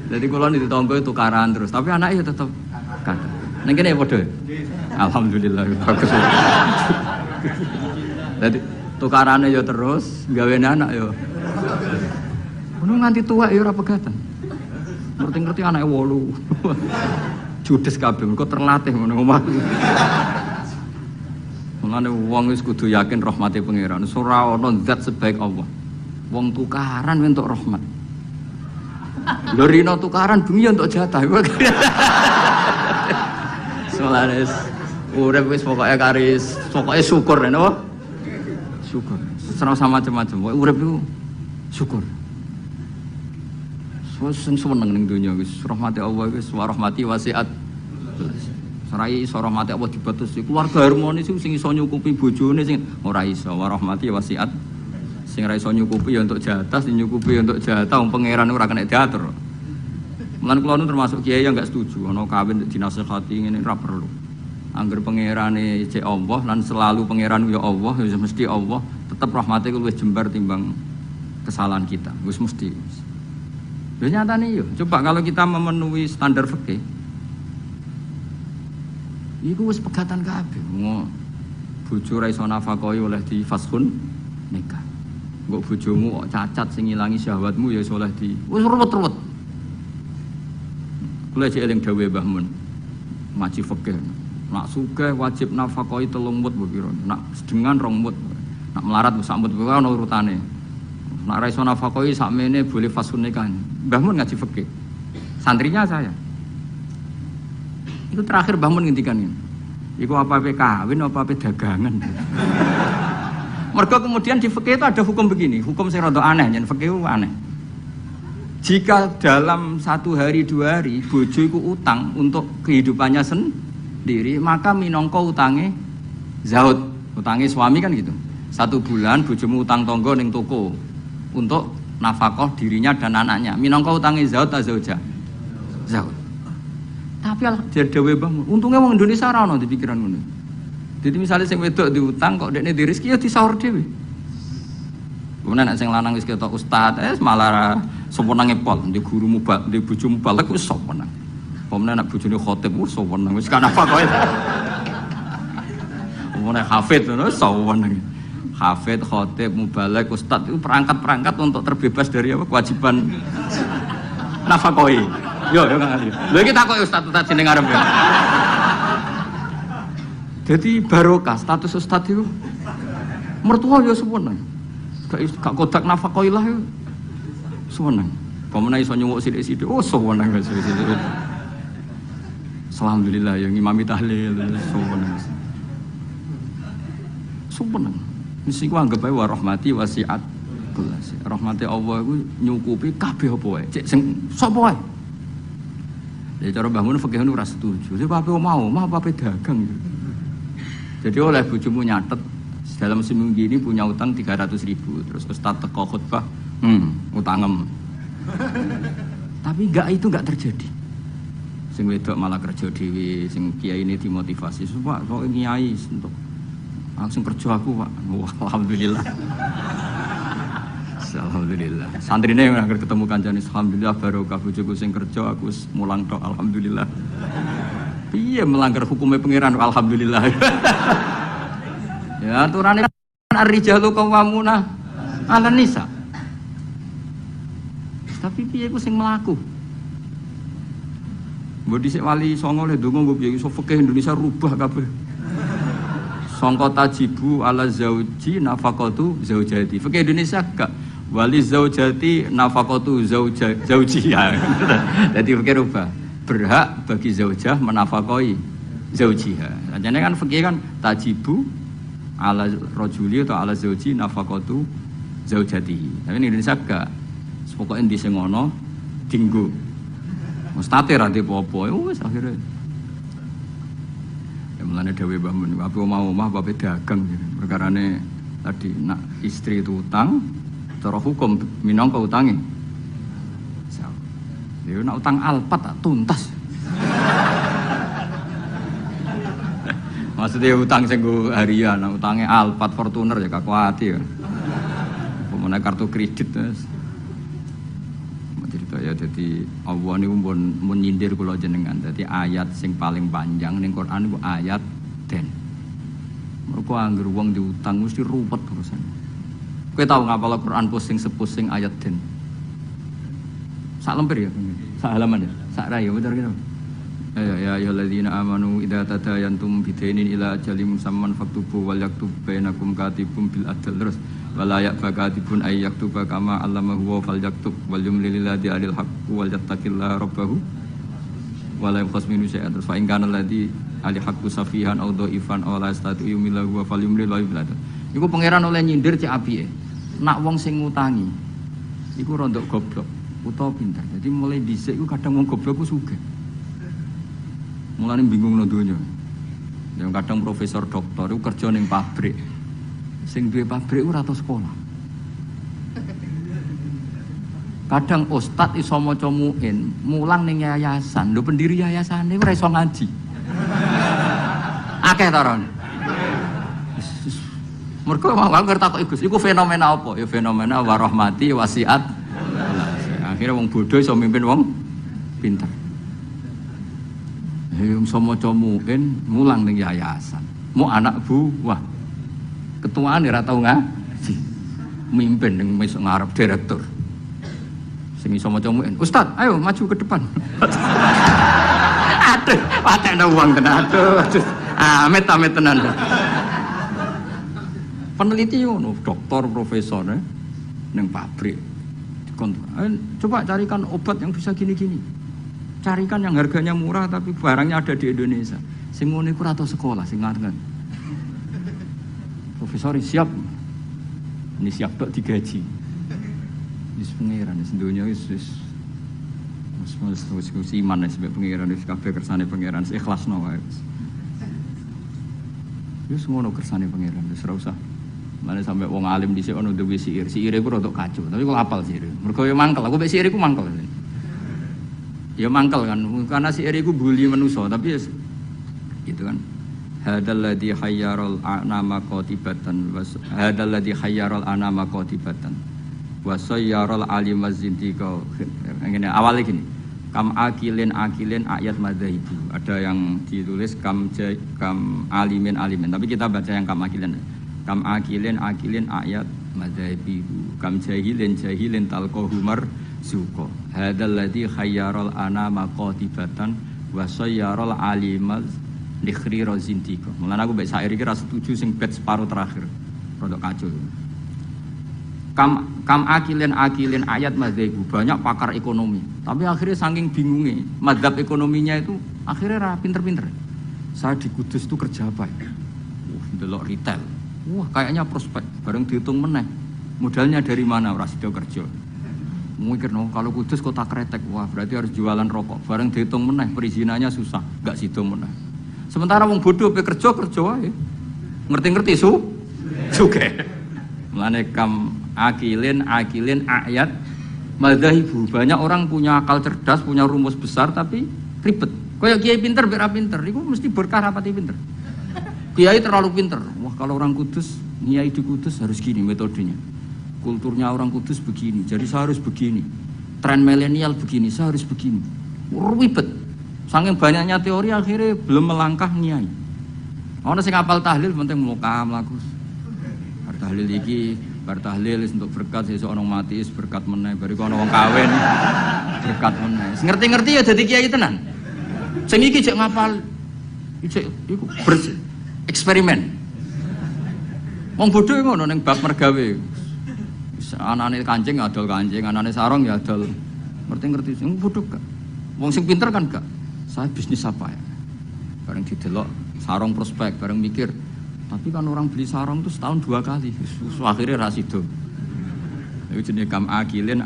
Jadi kalau di tonggo itu tukaran terus, tapi anaknya ya tetep kan. Neng kene padha. Alhamdulillah bagus. Jadi tukarannya ya terus, gawe anak ya. Ngono nganti tua ya ora pegatan. Ngerti-ngerti anake 8. Judes kabeh kok terlatih ngono omah. Mulane wong wis kudu yakin rahmate pangeran. Ora ana zat sebaik Allah. Wong tukaran entuk rahmat. Lho rino tukaran bengi entuk jatah. Solares urip wis pokoke karis, pokoke syukur napa? Syukur. Serang sama macam-macam. Urip iku syukur. Sing seneng ning donya wis rahmati Allah wis wa rahmati wasiat. Sarai iso rahmati Allah dibatasi. Keluarga harmonis sing iso nyukupi bojone sing ora iso wa rahmati wasiat. Sing ora iso nyukupi ya untuk jatah, sing nyukupi ya untuk jatah wong pangeran ora kena diatur. Mulane kula nu termasuk kiai yang enggak setuju ana kawin dinasehati ngene ora perlu. Angger pangerane cek Allah lan selalu pangeran ya Allah ya mesti Allah, tetep rahmate luwih jembar timbang kesalahan kita. Wis mesti. Ya nyatane yo, coba kalau kita memenuhi standar fikih. Iku wis pegatan kabeh. Bojo ra iso nafakahi oleh di fashun nikah. Mbok bojomu kok cacat sing ngilangi syahwatmu ya iso oleh di wis ruwet-ruwet. Kula cek eling dawuhe Mbah Mun. Ngaji fikih. Nak sugih wajib nafakahi 3 mut mbok pira. Nak sedengan 2 mut. Nak melarat sak mut kuwi ana urutane. Nak ra iso nafakahi sakmene boleh fashun nikah. Mbah Mun ngaji fikih. Santrinya saya. Itu terakhir Mbah Mun ngendikan ini. Iku apa-apa kawin apa-apa dagangan. Mergo kemudian di fikih itu ada hukum begini, hukum sing rada aneh, yen fikih itu aneh. Jika dalam 1 hari 2 hari bojo iku utang untuk kehidupannya sendiri, maka minangka utange zaud, utange suami kan gitu. 1 bulan bojomu utang tangga ning toko untuk nafkah dirinya dan anaknya. Minangka utange zaud ta zauja? Zaud. Tapi dhewe Mbah, untungnya wong Indonesia ora ono di pikiran ngono. Jadi misalnya sing wedok diutang kok dekne di rezeki ya disaur dhewe. Kemudian nek sing lanang wis ketok ustaz, malah sewenenge pol, ndek guru mubal, ndek bojo mubalek wis sewenang. Kemudian nek bojone khotib wis sewenang, wis kan apa kowe. Kemudian hafid ngono sewenang. Hafid, khotib, mubalek, ustaz itu perangkat-perangkat untuk terbebas dari apa kewajiban nafkahi. Yo Kang Ali. Lha iki takoki ustaz jeneng arep ya. Jadi barokah status ustaz itu mertua ya sewenang. Gak kodak nafkahi lah ya. Sewenang. Pemene iso nyuwuk sithik-sithik. Oh sewenang wis. Alhamdulillah yang ngimami tahlil sewenang. Sewenang. Mesti ku anggap ae wa rahmati wasiat. Rahmati Allah iku nyukupi kabeh apa wae. Cek sing sapa wae. Jadi cara bangun fikih ora setuju. Jadi apa mau apa dagang. Jadi oleh bojomu nyatet dalam seminggu ini punya utang 300.000. Terus ustaz teko khutbah, utangem. Tapi itu enggak terjadi. Sing wedok malah kerja dhewe, sing kiai ini dimotivasi. Pak, kok kiai untuk langsung kerja aku, Pak. Wah, alhamdulillah. Alhamdulillah. Santrine yang akhir ketemu kancane alhamdulillah barokah bojoku sing kerja aku mulang tok alhamdulillah. Piye melanggar hukumnya pangeran alhamdulillah. Ya aturane kan ar-rijalu qawwamuna 'alan nisa. tapi piye iku sing mlaku. Mbok dhisik wali songo le ndonga mbok piye iso fikih Indonesia rubah kabeh. Sangka tajibu ala zauji nafaqatu zaujati. Fikih Indonesia gak wali zaujati nafaqatu zaujiha. Jadi fikih rubah. Berhak bagi zaujah menafakoi zaujiha. Jadi kan fikih kan tajibu ala rajuli atau ala zauji nafaqatu zaujati. Tapi ini Indonesia gak. Pokoknya di sing ngono dinggo. Mustate ra apa-apa wis akhire. Ya mulane dhewe Mbah Mun, apa mau omah apa dagang. Perkarane tadi nak istri itu utang, cara hukum minangka utange. Ya nak utang alpat tak tuntas. Maksudnya utang sing go harian, utangnya alpat Fortuner ya gak kuati ya. Pemene kartu kredit wis. Ya jadi Allah ini pun menyindir kula jenengan. Jadi ayat sing paling panjang ning Quran itu ayat den. Mergo anggere wong diutang mesti ruwet urusan. Kowe tau ngapal Quran pusing sepusing ayat den. Sak lemper ya, sak halaman ya, sak rai ya bener gitu. Ya ayyuhalladzina amanu idza tadayantum bidainin ila ajalin musamman faktubu wal yaktub bainakum katibun bil adl terus wala ya'fakatibun ay yaktuba kama allamahu wa fal yaktub wal yumlil ladzi alil haqqu wal yattaqillaha rabbahu wala yaqas minu syai'an fa in kana ladzi alil haqqu safihan aw dhaifan aw la yastati yumilahu wa fal yumlil ladzi iku pangeran oleh nyindir cek apike nak wong sing ngutangi iku rondok goblok utawa pinter. Jadi mulai dhisik iku kadang wong goblok ku sugih. Mulane bingung nang donya. Yang kadang profesor doktor iku kerja ning pabrik. Sing duwe pabrik ora tau sekolah. Kadang ustad iso maca muin, mulang ning yayasan. Lho pendiri yayasane ora iso ngaji. Akeh to ron. Mergo mau ngerti Gus, iku fenomena apa? Ya fenomena warahmati wasiat. Akhirnya wong bodoh iso mimpin wong pinter. Wong iso maca muin, mulang ning yayasan. Mau anak buah. Ketuaan ora tau ngaji. Mimpin ning ngarep direktur. Sing iso maca muin. Ustaz, ayo maju ke depan. Aduh, patekno wong tenan. Aduh. Amit-amit tenan. Peneliti ngono, doktor, profesor ning pabrik. Coba carikan obat yang bisa gini-gini. Carikan yang harganya murah tapi barangnya ada di Indonesia. Sing ngono iku ora tau sekolah sing ngarep. Profesor siap, ini siap tak digaji. Ini pengiran, ini dunia wis iman sebab pengiran wis kabeh kersane pengiran ikhlasno wae. Wis ngono kersane pengiran wis ora usah. Mane sampe wong alim dhisik ono duwe siir. Siire ku rodok kacau, tapi kok apal siir. Mergo yo mangkel, aku mek siir iku mangkel. Ya mangkel kan, karena siir iku bully manusa, tapi gitu kan. Hadal ladzi khayyaral anama qatibatan hadal ladzi khayyaral anama qatibatan wa sayyaral alim az-zindiqa. Ngene awale gini. Kam akilin ayat madzhabi. Ada yang ditulis kam alimin, tapi kita baca yang kam akilin. Kam akilin ayat madzhabi. Kam jahilin talqahu marzuqa. Hadal ladzi khayyaral anama qatibatan wa sayyaral alim dikhri rozintiko. Mulane aku mbek sair iki ra setuju sing bait separuh terakhir. Rodok kacau. Kam akilin ayat madzhabu. Banyak pakar ekonomi. Tapi akhirnya saking bingungnya madzhab ekonominya itu akhirnya ra pinter-pinter. Saya di Kudus itu kerja apa ya? Delok retail. Wah, kayaknya prospek. Bareng dihitung meneh. Modalnya dari mana? Ora sida kerja. Mikir no, kalau Kudus kota kretek. Wah, berarti harus jualan rokok. Bareng dihitung meneh, perizinannya susah. Enggak sida meneh. Sementara wong bodoh pe kerja wae. Ngerti-ngerti sugih. Mulane kam akilin ayat madzhabu. Banyak orang punya akal cerdas, punya rumus besar tapi ribet. Kayak kiai pinter ber pinter, iku mesti berkah rapati pinter. Kiai terlalu pinter. Wah, kalau orang Kudus, kiai di Kudus harus gini metodenya. Kulturnya orang Kudus begini, jadi saya harus begini. Tren milenial begini, saya harus begini. Ribet. Saking banyaknya teori akhirnya belum melangkah nyai. Ono sing apal tahlil penting mlaku. Tahlil iki bar tahlil untuk berkat sesuk ana mati berkat meneh, bariku ana wong kawin berkat meneh. Ngerti-ngerti ya dadi kiai tenan. Sing iki jek ngapal iku eksperimen. Wong bodho ngono ning bab mergawe. Anane kancing adol kancing, anane sarung ya adol. Ngerti-ngerti sing bodho gak. Wong sing pinter kan gak. Saya bisnis apa ya? Bareng didelok sarung prospek, bareng mikir. Tapi kan orang beli sarung itu setahun 2 kali. Akhirnya rasido. Itu jenis kam akilin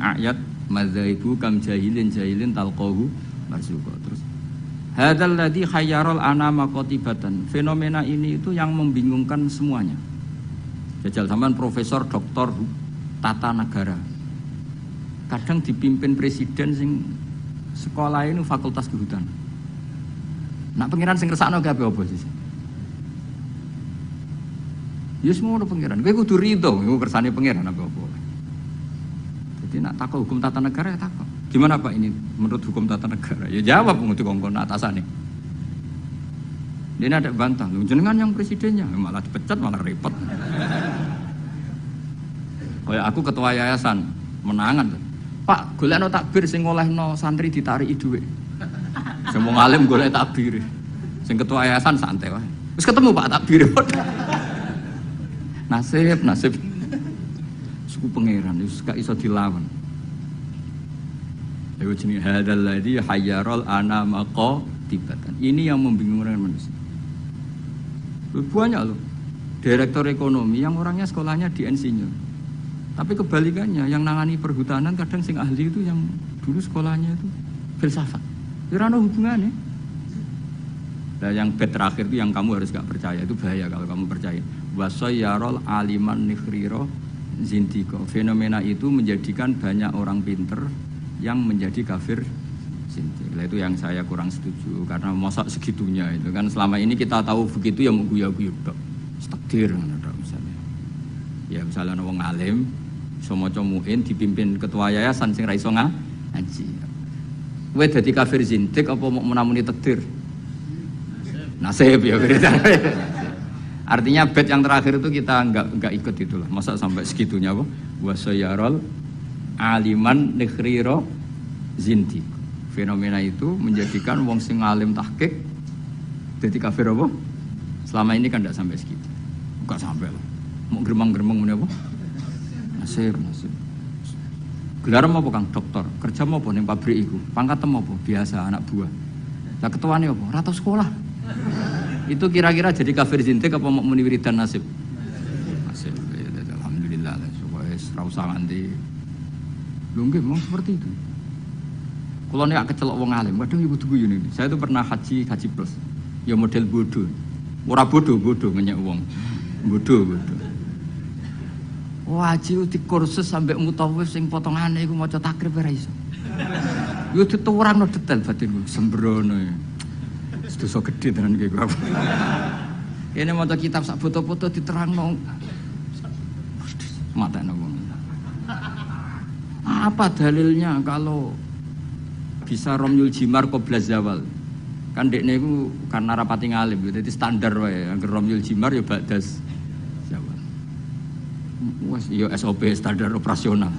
ayat madzaibu kam jahilin talqahu marzuqa. Terus hadzal ladzi khayyaral anama qatibatan. Fenomena ini itu yang membingungkan semuanya. Jajal sampean profesor doktor tata negara. Kadang dipimpin presiden sing sekolah ini fakultas kehutanan. Nak pengiran sing ngersakno kabeh apa sih? Ya semua ada pengiran. Kowe kudu rido, iku kersane pengiran apa-apa. Jadi nak takut hukum tata negara ya takut. Gimana Pak ini menurut hukum tata negara? Ya jawab mengutuk kongkon atasane. Dia ada bantah, jenengan yang presidennya malah dipecat malah repot. Kayak aku ketua yayasan menangan. Pak, golekno takbir sing ngolehno santri ditarik dhuwit. Sing wong alim golek takbir. Sing ketua yayasan santai wae. Wis ketemu Pak takbir. Nasib suku pangeran wis gak iso dilawan. Ayo jenenge hadzal ladzi hayyaral anama qatibatan. Ini yang membingungkan manusia. Banyak loh direktur ekonomi yang orangnya sekolahnya di insinyur. Tapi kebalikannya yang nangani perhutanan kadang sing ahli itu yang dulu sekolahnya itu filsafat. Ora ono hubungannya. Nah, yang bed terakhir itu yang kamu harus gak percaya, itu bahaya kalau kamu percaya. Wasayyarol aliman nikhriro zindiko. Fenomena itu menjadikan banyak orang pinter yang menjadi kafir zindik. Nah, itu yang saya kurang setuju karena masa segitunya itu kan selama ini kita tahu begitu ya mau guyu-guyu tok. Takdir ada misalnya. Ya misalnya wong alim iso maca muin dipimpin ketua yayasan sing ra iso ngaji. Kowe dadi kafir zindik apa mau menamuni takdir? Nasib ya beritanya. Artinya bed yang terakhir itu kita enggak ikut itulah. Masa sampai segitunya apa? Wasayyarol aliman nikhriro zindik. Fenomena itu menjadikan wong sing alim tahqiq dadi kafir apa? Selama ini kan enggak sampai segitu. Enggak sampai lah. Mau geremang-geremang ngene apa? Nasib. Gelar apa Kang dokter? Kerja apa ning pabrik iku? Pangkat apa? Biasa anak buah. Lah ketuane apa? Ora tau sekolah. Itu kira-kira jadi kafir zindik apa mau muni wiridan nasib? Nasib. Ya, alhamdulillah lah. Supaya ora usah nganti. Lho nggih memang seperti itu. Kalau nek kecelok wong alim, kadang ibu guyu ini. Saya itu pernah haji plus. Ya model bodoh. Ora bodoh ngenyek wong. Bodoh. Haji di kursus sampai mutawif sing potongane iku maca takrib ora iso. Yo dituwurano detail batinku sembrono. Dosa gede tenan iki kok. Kene maca kitab sak foto-foto diterangno. Matane wong. Apa dalilnya kalau bisa romyul jimar qabla zawal? Kan dekne iku karena rapati ngalim, jadi standar wae. Angger romyul jimar ya ba'das zawal. Wes ya SOP standar operasional.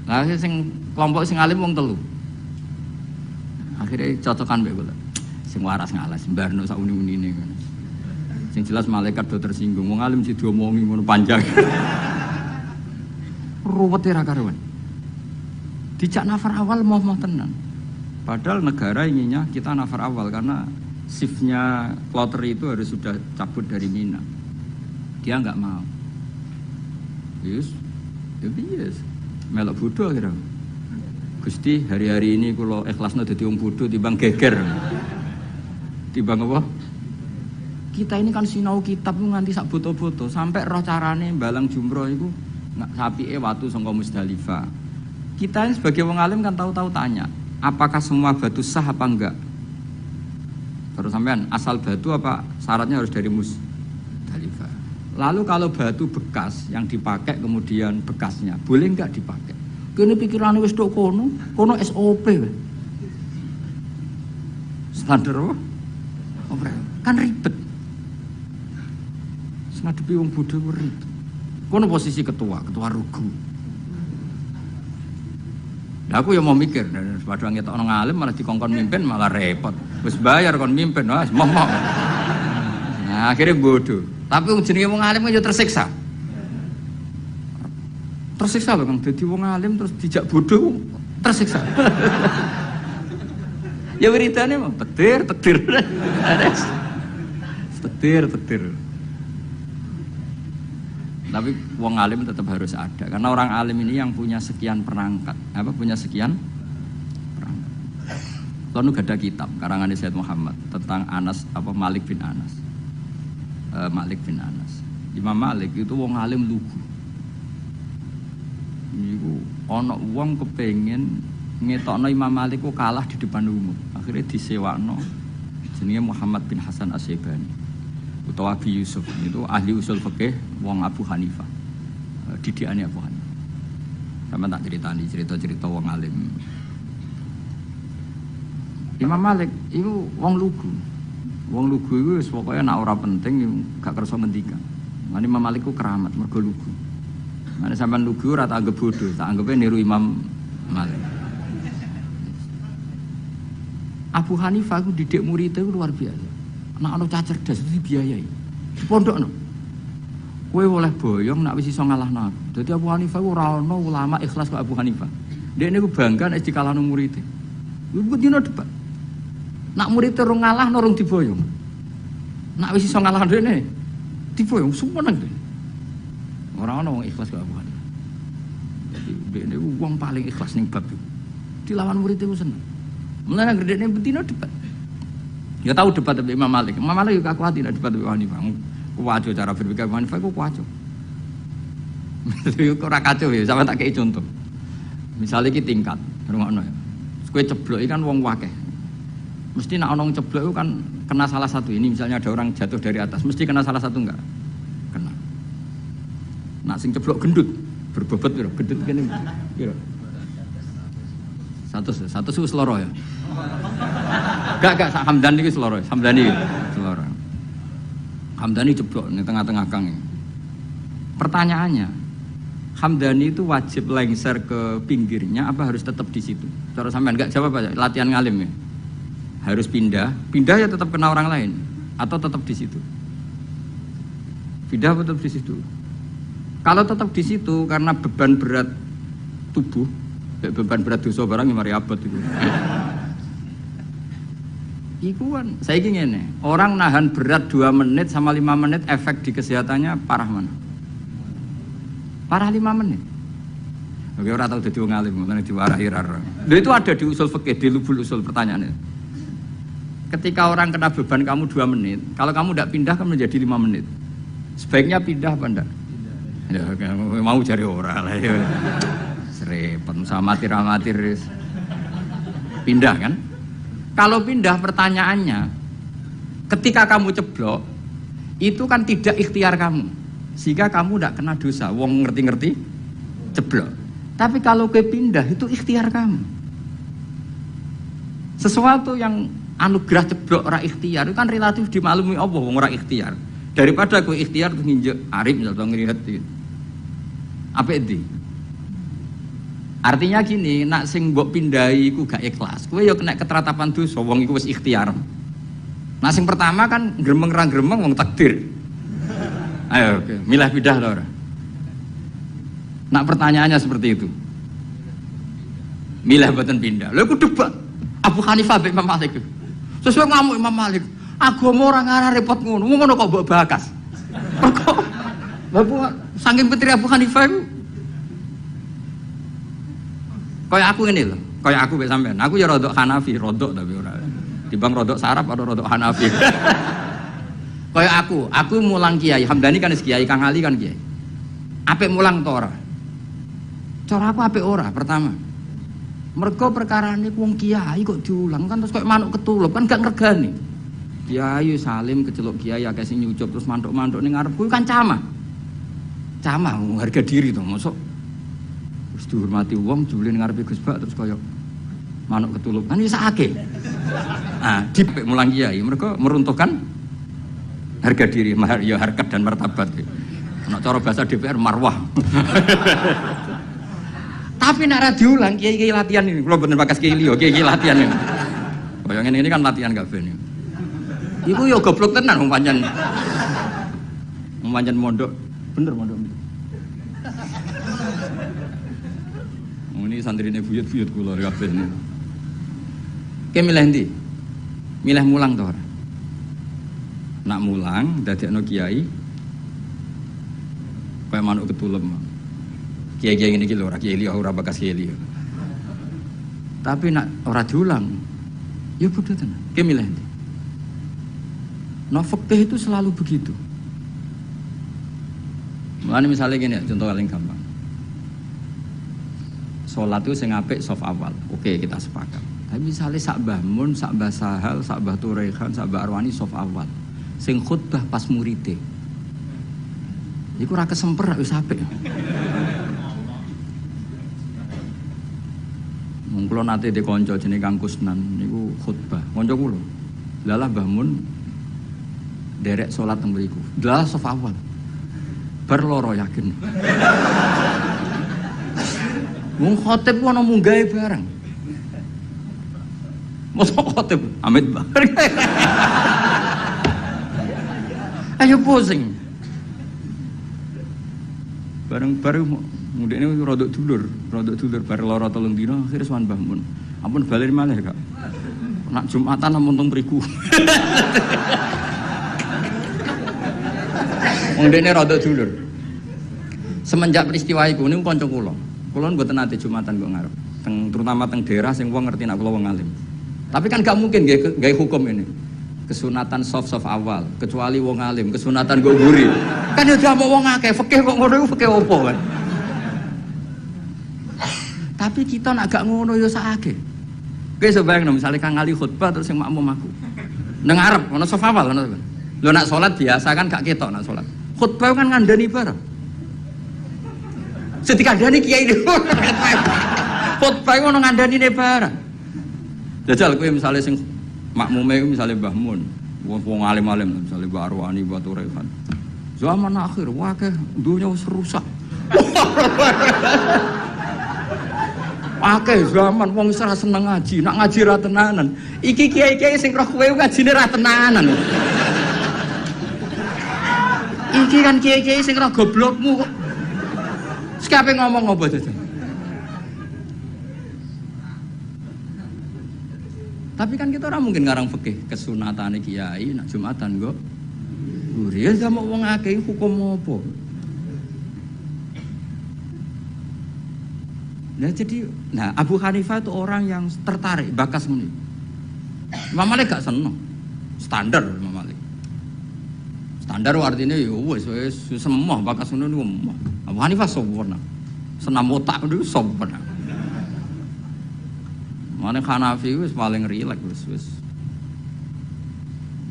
Lah sing kelompok sing alim wong telu. Akhirnya cocokan mbek kula. Sing waras ngalas mbarno sak uni-unine kan. Sing jelas malaikat do tersinggung, wong alim sing diomongi ngono panjang. Ruwet ra karuan. Dijak nafar awal mau tenan. Padahal negara inginnya kita nafar awal karena shiftnya kloter itu harus sudah cabut dari Mina. Dia enggak mau. Yes. Melok bodoh akhirnya. Gusti hari-hari ini kula ikhlasna dadi wong bodoh timbang geger. Timbang apa? Kita ini kan sinau kitab nganti sak boto-boto sampai roh carane balang jumroh iku sapike watu saka Musdalifah. Kita ini sebagai wong alim kan tahu-tahu tanya, apakah semua batu sah apa enggak? Terus sampean asal batu apa syaratnya harus dari Musdalifah. Lalu kalau batu bekas yang dipakai kemudian bekasnya, boleh enggak dipakai? Kene pikirane wis tok kono SOP wae. Standar apa? Kan ribet. Ngadepi wong bodho ribet. Kono posisi ketua rugu. Lah aku ya mau mikir, padahal ngetok orang alim malah dikongkon mimpin malah repot. Wis bayar kon mimpin, wis momok. Nah, akhirnya bodoh. Tapi wong jenenge wong alim yo tersiksa. Tersiksa lho Kang, dadi wong alim terus dijak bodoh, tersiksa. Ya beritanya mah tetir. Tetir. Tapi wong alim tetap harus ada karena orang alim ini yang punya sekian perangkat, punya sekian perangkat. Lalu ada kitab karangan Sayyid Muhammad tentang Malik bin Anas. Malik bin Anas. Imam Malik itu wong alim lugu. Niku ana wong kepengin ngetokno Imam Malik ku kalah di depan umum. Akhirnya disewakno jenenge Muhammad bin Hasan As-Syaibani. Utawa Abi Yusuf itu ahli usul fikih wong Abu Hanifah. Didikane Abu Hanifah. Sama tak cerita wong alim. Imam Malik itu wong lugu. Wong lugu itu pokoknya nak ora penting gak kersa ngendikan. Lan Imam Malik ku keramat mergo lugu. Mane sampean lugu ora tak anggap bodoh, tak anggape niru Imam Malik. Abu Hanifah ku didik muridnya ku luar biasa. Nak ana cah cerdas dibiayai. Pondokno. Kowe oleh boyong nak wis iso ngalahno aku. Dadi Abu Hanifah ora ana ulama ikhlas kok Abu Hanifah. Dekne ku bangga nek dikalahno muridé. Iku dina debat. Nak muridé rong ngalahno rong diboyong. Nak wis iso ngalahno dekne diboyong sumeneng deh. Ora ana wong ikhlas kok Abu Hanifah. Dadi dekne ku wong paling ikhlas ning bab iku. Dilawan muridé ku seneng. Mulane anggere dekne betina debat. Ya tahu debat dengan Imam Malik. Imam Malik juga kuat tidak debat dengan Hanifah. Kuwajo cara berpikir Hanifah ku kuwajo. Itu ora kacau ya, sama tak kei contoh. Misalnya iki tingkat, rungokno ya. Kowe ceblok iki kan wong wakeh. Mesti nek ana wong ceblok itu kan kena salah satu. Ini misalnya ada orang jatuh dari atas, mesti kena salah satu enggak? Kena. Nak sing ceblok gendut, berbobot piro? Gendut kene piro? Satu wis loro ya. Gak Hamdani iki seloro. Hamdani jeblok di tengah-tengah kang. Pertanyaannya, Hamdani itu wajib lengser ke pinggirnya apa harus tetap di situ? Cara sampean enggak jawab aja, latihan ngalim ya. Harus pindah ya tetap kena orang lain atau tetap di situ? Pindah tetap di situ. Kalau tetap di situ karena beban berat tubuh, beban berat dosa barang yang mari abot itu. Iku kan, saya ingin nih, orang nahan berat 2 menit sama 5 menit efek di kesehatannya parah mana? Parah 5 menit. Oke, orang tahu jadi wong alim, mana diwarahi rara. Itu ada di usul fikih, di lubul usul pertanyaannya. Ketika orang kena beban kamu 2 menit, kalau kamu tidak pindah kan menjadi 5 menit. Sebaiknya pindah apa enggak? Ya, mau cari orang lah ya. Serempet, sama amatir. Pindah kan? Kalau pindah pertanyaannya, ketika kamu ceblok, itu kan tidak ikhtiar kamu, sehingga kamu tidak kena dosa. Wong ngerti-ngerti ceblok. Tapi kalau ke pindah itu ikhtiar kamu. Sesuatu yang anugerah ceblok ora ikhtiar itu kan relatif dimaklumi Allah wong ora ikhtiar. Daripada kowe ikhtiar terus nginjek arif atau ngrihet iki. Apa itu? Artinya gini, nak sing mbok pindahi iku gak ikhlas. Kowe ya kena keteratapan dosa, wong iku wis ikhtiar. Nah sing pertama kan gremeng ra gremeng wong takdir. Ayo, oke. Milah pindah lho ora. Nak pertanyaannya seperti itu. Milah boten pindah. Lha iku debat Abu Hanifah mbek Imam Malik. Sesuai ngamuk Imam Malik. Agama ora ngarah repot ngono. Ngono kok mbok bakas. Kok Bapak saking petri Abu Hanifah iku kayak aku ini loh, kayak aku mbek sampean. Aku ya rodok Hanafi, rodok tapi ora. Dibang rodok sarap atau rodok Hanafi. Kayak aku mulang kiai. Hamdani kan kiai, Kang Ali kan kiai. Apik mulang to ora? Cara aku apik ora pertama. Mergo perkarane wong kiai kok diulang kan terus kayak manuk ketulup kan gak ngregani. Kiai salim kecelok kiai akeh sing nyucup terus mantuk-mantuk ning ngarepku kan camah. Camah harga diri to, mosok wis dihormati wong jebule ning ngarepe Gus Bak terus kaya manuk ketulup kan wis akeh. Nah, dipik mulang kiai mergo meruntuhkan harga diri, ya harkat dan martabat. Nek cara bahasa DPR marwah. Tapi nek ra diulang kiai-kiai latihan ini, kula bener bakas kiai liya, kiai latihan ini. Kaya ngene ini kan latihan kabeh niku. Iku ya goblok tenan wong pancen. Wong pancen mondok, bener mondok. Ini santrine buyut-buyut kula kabeh niku. Ki milih ndi? Milih mulang to ora? Nak mulang dadekno kiai kaya manuk ketulem. Kiai-kiai ngene iki lho ora kiai liya ora bakas kiai liya. Tapi nak ora diulang ya bodoh tenan. Ki milih ndi? Nah fikih itu selalu begitu. Mulane misalnya gini, contoh paling gampang. Sholat itu sing apik soft awal. Oke, kita sepakat. Tapi misalnya sak Mbah Mun, sak Mbah Sahal, sak Mbah Turehan, sak Mbah Arwani soft awal. Sing khutbah pas muride. Iku ora kesemper wis apik. Mung kula nate de kanca jenenge Kang Kusnan niku khutbah. Kanca kula. Lalah Mbah Mun derek salat teng mriku. Lah soft awal. Bar loro yakin. Wong khotib ana munggahe bareng. Mosok khotib amit bareng. Ayo pusing. Bareng-bareng mudine rodok dulur bar loro 3 dina akhire sowan Mbah Mun. Ampun bali malih, Kak. Nak Jumatan ampun teng mriku. Wong dene rodok dulur. Semenjak peristiwa iku niku kanca kula. Kula mboten nate Jumatan kok ngarep. Terutama teng daerah sing wong ngerti nek kula wong alim. Tapi kan gak mungkin gawe hukum ini. Kesunatan soft awal, kecuali wong alim, kesunatan go guri. Kan ya diamuk wong akeh, fikih kok ngono iku fikih opo kan. Tapi kita nak gak ngono ya sakake. Kowe iso bayangno misale Kang Ali khutbah terus sing makmum aku. Nang ngarep ono soft awal ono. Lho nak salat biasa kan gak ketok nak salat. Khutbah kan ngandani bareng. Sedikandani kiai niku. Khutbah ngono ngandani bareng. Jajal kowe misale sing makmume misale Mbah Mun, wong alim-alim misale Mbah Arwani, Mbah Turehan. Zaman akhir wakeh dunya wis rusak. Akeh zaman wong wis ora seneng ngaji, nak ngaji ra tenanan. Iki kiai-kiai sing roh kowe ngajine ra tenanan. Iki kan kiai-kiai sing roh goblokmu kok. Sekape ngomong apa jajal? Tapi kan kita orang mungkin ngarang fikih kesunatane kiai nak Jumatan kok. Gurih sama wong akeh hukum apa? Nah Abu Hanifah itu orang yang tertarik bakas ngene. Imam Malik gak seneng. Standar Imam Malik. Standar artinya ya wis semua bakas ngono niku. Abu Hanifah sempurna. Senam otak niku sempurna. Mana Hanafi wis paling rileks wis.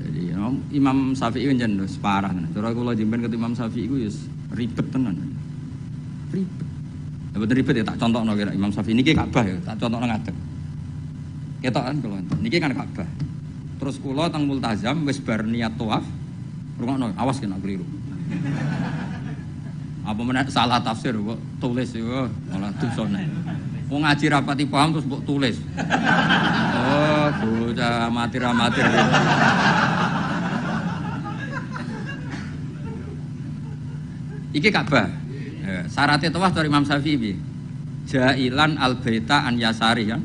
Jadi Imam Syafi'i njen wis parah tenan. Cara kula jemben ket Imam Syafi'i iku wis ribet tenan. Ribet. Ya bener ribet ya tak contohno kira Imam Syafi'i niki Ka'bah ya, tak contohno ngadeg. Ketokan kula. Niki kan Ka'bah. Terus kula teng Multazam wis bar niat tawaf. Rungokno, awas kena keliru. Apa meneh salah tafsir kok tulis yo malah dosane. Wong ngaji rapati paham terus mbok tulis. Oh, bocah amatir-amatir. Iki Ka'bah. Syaratnya tawaf dari Imam Syafi'i. Jailan al-baita an yasari kan.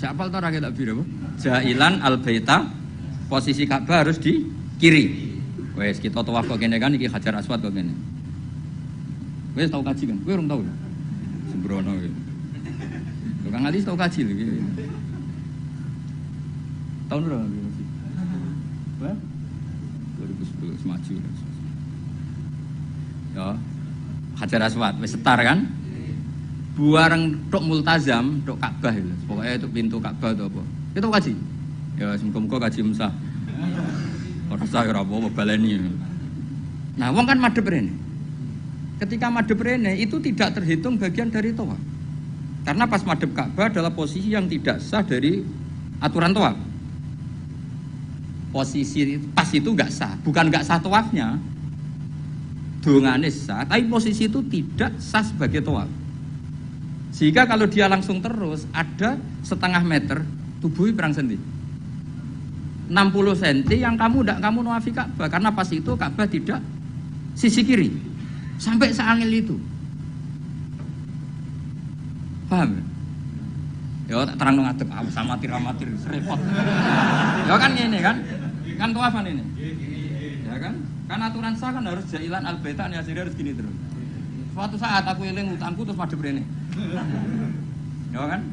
Siapa tau ora ketok biru? Jailan al-baita posisi Ka'bah harus di kiri. Wes kita tawaf kok kene kan iki Hajar Aswad kok kene. Wes tau kaji kan? Kowe urung tau. Sembrono iki. Kang Ali tau kaji lho iki. Tahun berapa masih? Hah? 2010 maju. Ya. Hajar Aswad wis setar kan? Buareng tok Multazam, tok Ka'bah lho. Pokoke itu pintu Ka'bah to apa. Itu kaji. Ya muga-muga kaji Musa. Ora usah ora apa baleni. Nah, wong kan madhep rene. Ketika madhep rene itu tidak terhitung bagian dari tawaf. Karena pas madhep Ka'bah adalah posisi yang tidak sah dari aturan tawaf. Posisi pas itu enggak sah, bukan enggak sah tawafnya. dongane sah, tapi posisi itu tidak sah sebagai tawaf. Sehingga kalau dia langsung terus ada setengah meter tubuhnya perang sendi 60 cm yang kamu nawafi Ka'bah karena pas itu Ka'bah tidak sisi kiri sampai seangil itu. Paham? Ya tak terang ngadeg sama amatir repot. Ya kan ini kan tawafan ini. Ya kan? Kan aturan sah kan harus jailan al-baita ya harus gini terus. Suatu saat aku eling utangku terus madhep rene. Ya kan?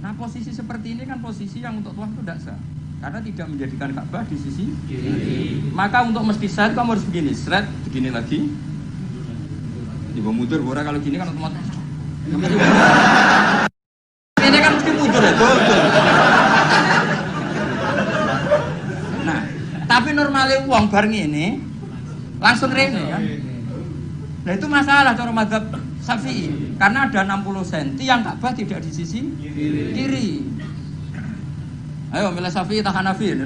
Nah posisi seperti ini kan posisi yang untuk tawaf itu tidak sah karena tidak menjadikan Ka'bah di sisi kiri. Maka untuk mesti sah kamu harus begini, seret begini lagi. Tiba mundur, kalau gini kan otomatis. Ini kan mesti mundur ya, betul. Nah, tapi normalnya uang bareng ini langsung rene kan. Nah itu masalah cara mazhab Syafi'i karena ada 60 cm yang Ka'bah tidak di sisi kiri. Ayo milih Syafi'i tahan Hanafi.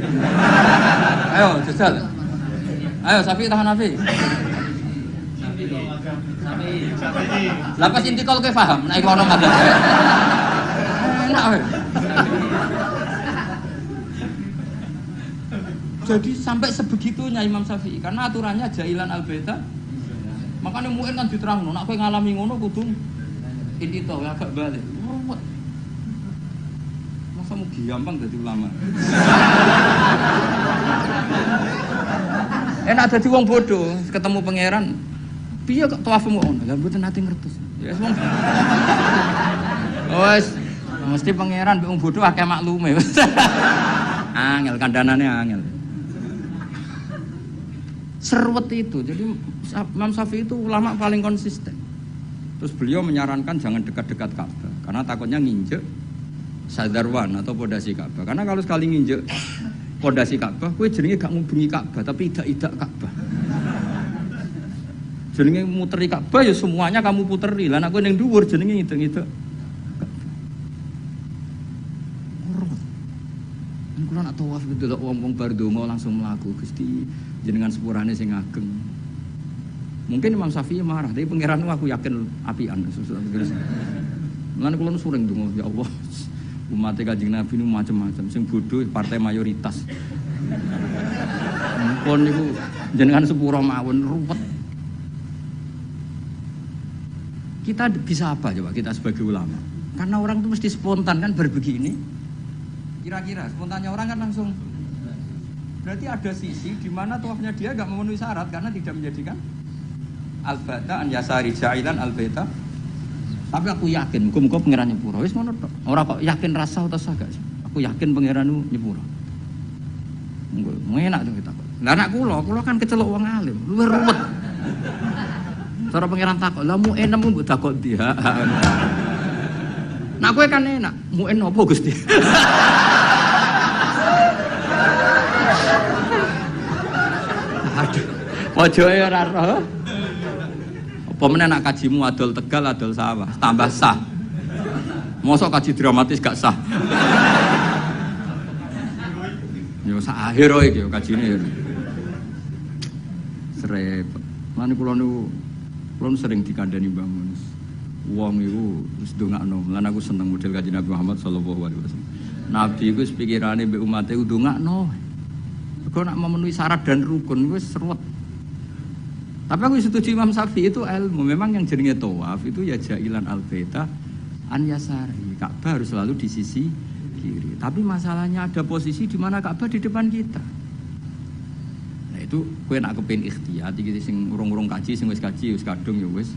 Ayo jajal. Ayo Syafi'i tahan Hanafi. Syafi'i. Lapas intikal ke paham nek ono mazhab. Enak weh. Jadi sampai sebegitunya Imam Syafi'i karena aturannya jailan al-baita. Makanya mu'in kan diterangno, nek kowe ngalami ngono kudu ini to agak balik. Ruwet. Masa mau gampang dadi ulama. Enak dadi wong bodoh, ketemu pangeran. Piye kok tawafmu ngono? Lah mboten nate ngertos. Ya wong. Wes, mesti pangeran mbek wong bodoh akeh maklume. Angel kandanane angel. Serwet itu, jadi Imam Syafi'i itu ulama paling konsisten. Terus beliau menyarankan jangan dekat-dekat Ka'bah karena takutnya nginjek sadarwan atau pondasi Ka'bah. Karena kalau sekali nginjek pondasi Ka'bah, kowe jenenge gak ngubengi Ka'bah tapi idak-idak Ka'bah. Jenenge muteri Ka'bah ya semuanya kamu puteri. Lah nek kowe ning dhuwur jenenge ngidek-ngidek. Kula nak tawaf delok wong-wong bar donga langsung mlaku Gusti jenengan sepurane sing ageng. Mungkin Imam Syafi'i marah, tapi pangeran aku yakin apian. Mulane kula sering donga, ya Allah. Umat Kanjeng Nabi niku macam-macam, sing bodoh partai mayoritas. Mumpun niku jenengan sepura mawon ruwet. Kita bisa apa coba kita sebagai ulama? Karena orang itu mesti spontan kan berbegini. Kira-kira spontannya orang kan langsung. Berarti ada sisi di mana tawafnya dia enggak memenuhi syarat karena tidak menjadikan al-baita an yasari jailan al-baita. Tapi aku yakin muga-muga pangeran nyepuro. Wis ngono tok. Ora kok yakin rasa utawa gak. Aku yakin pangeran nyepuro. Monggo enak to kita. Lah anak kula kan kecelok wong alim, luwih ruwet. Cara pangeran takok, "Lah mu enem mbok takok dia." Nah kowe kan enak, mu en opo Gusti? Aduh, pojoke ora roh. Apa meneh nak kajimu adol Tegal, adol sawah, tambah sah. Mosok kaji dramatis gak sah. Yo sak akhir iki yo kajine. Serepet. Lan kula niku sering dikandani Mbah Mun. Wong iku wis ndongakno. Lan aku seneng model Kanjeng Nabi Muhammad sallallahu alaihi wasallam. Nabi iku wis pikirane mbek umate ku ndongakno. Kok nak memenuhi syarat dan rukun wis seruat. Tapi aku setuju Imam Syafi'i itu ilmu. Memang yang jenenge tawaf itu ya jailan al-baita an yasari. Ka'bah harus selalu di sisi kiri. Tapi masalahnya ada posisi di mana Ka'bah di depan kita. Nah itu kowe nak kepen ikhtiyat iki sing urung-urung kaji sing wis kaji wis kadung ya wis.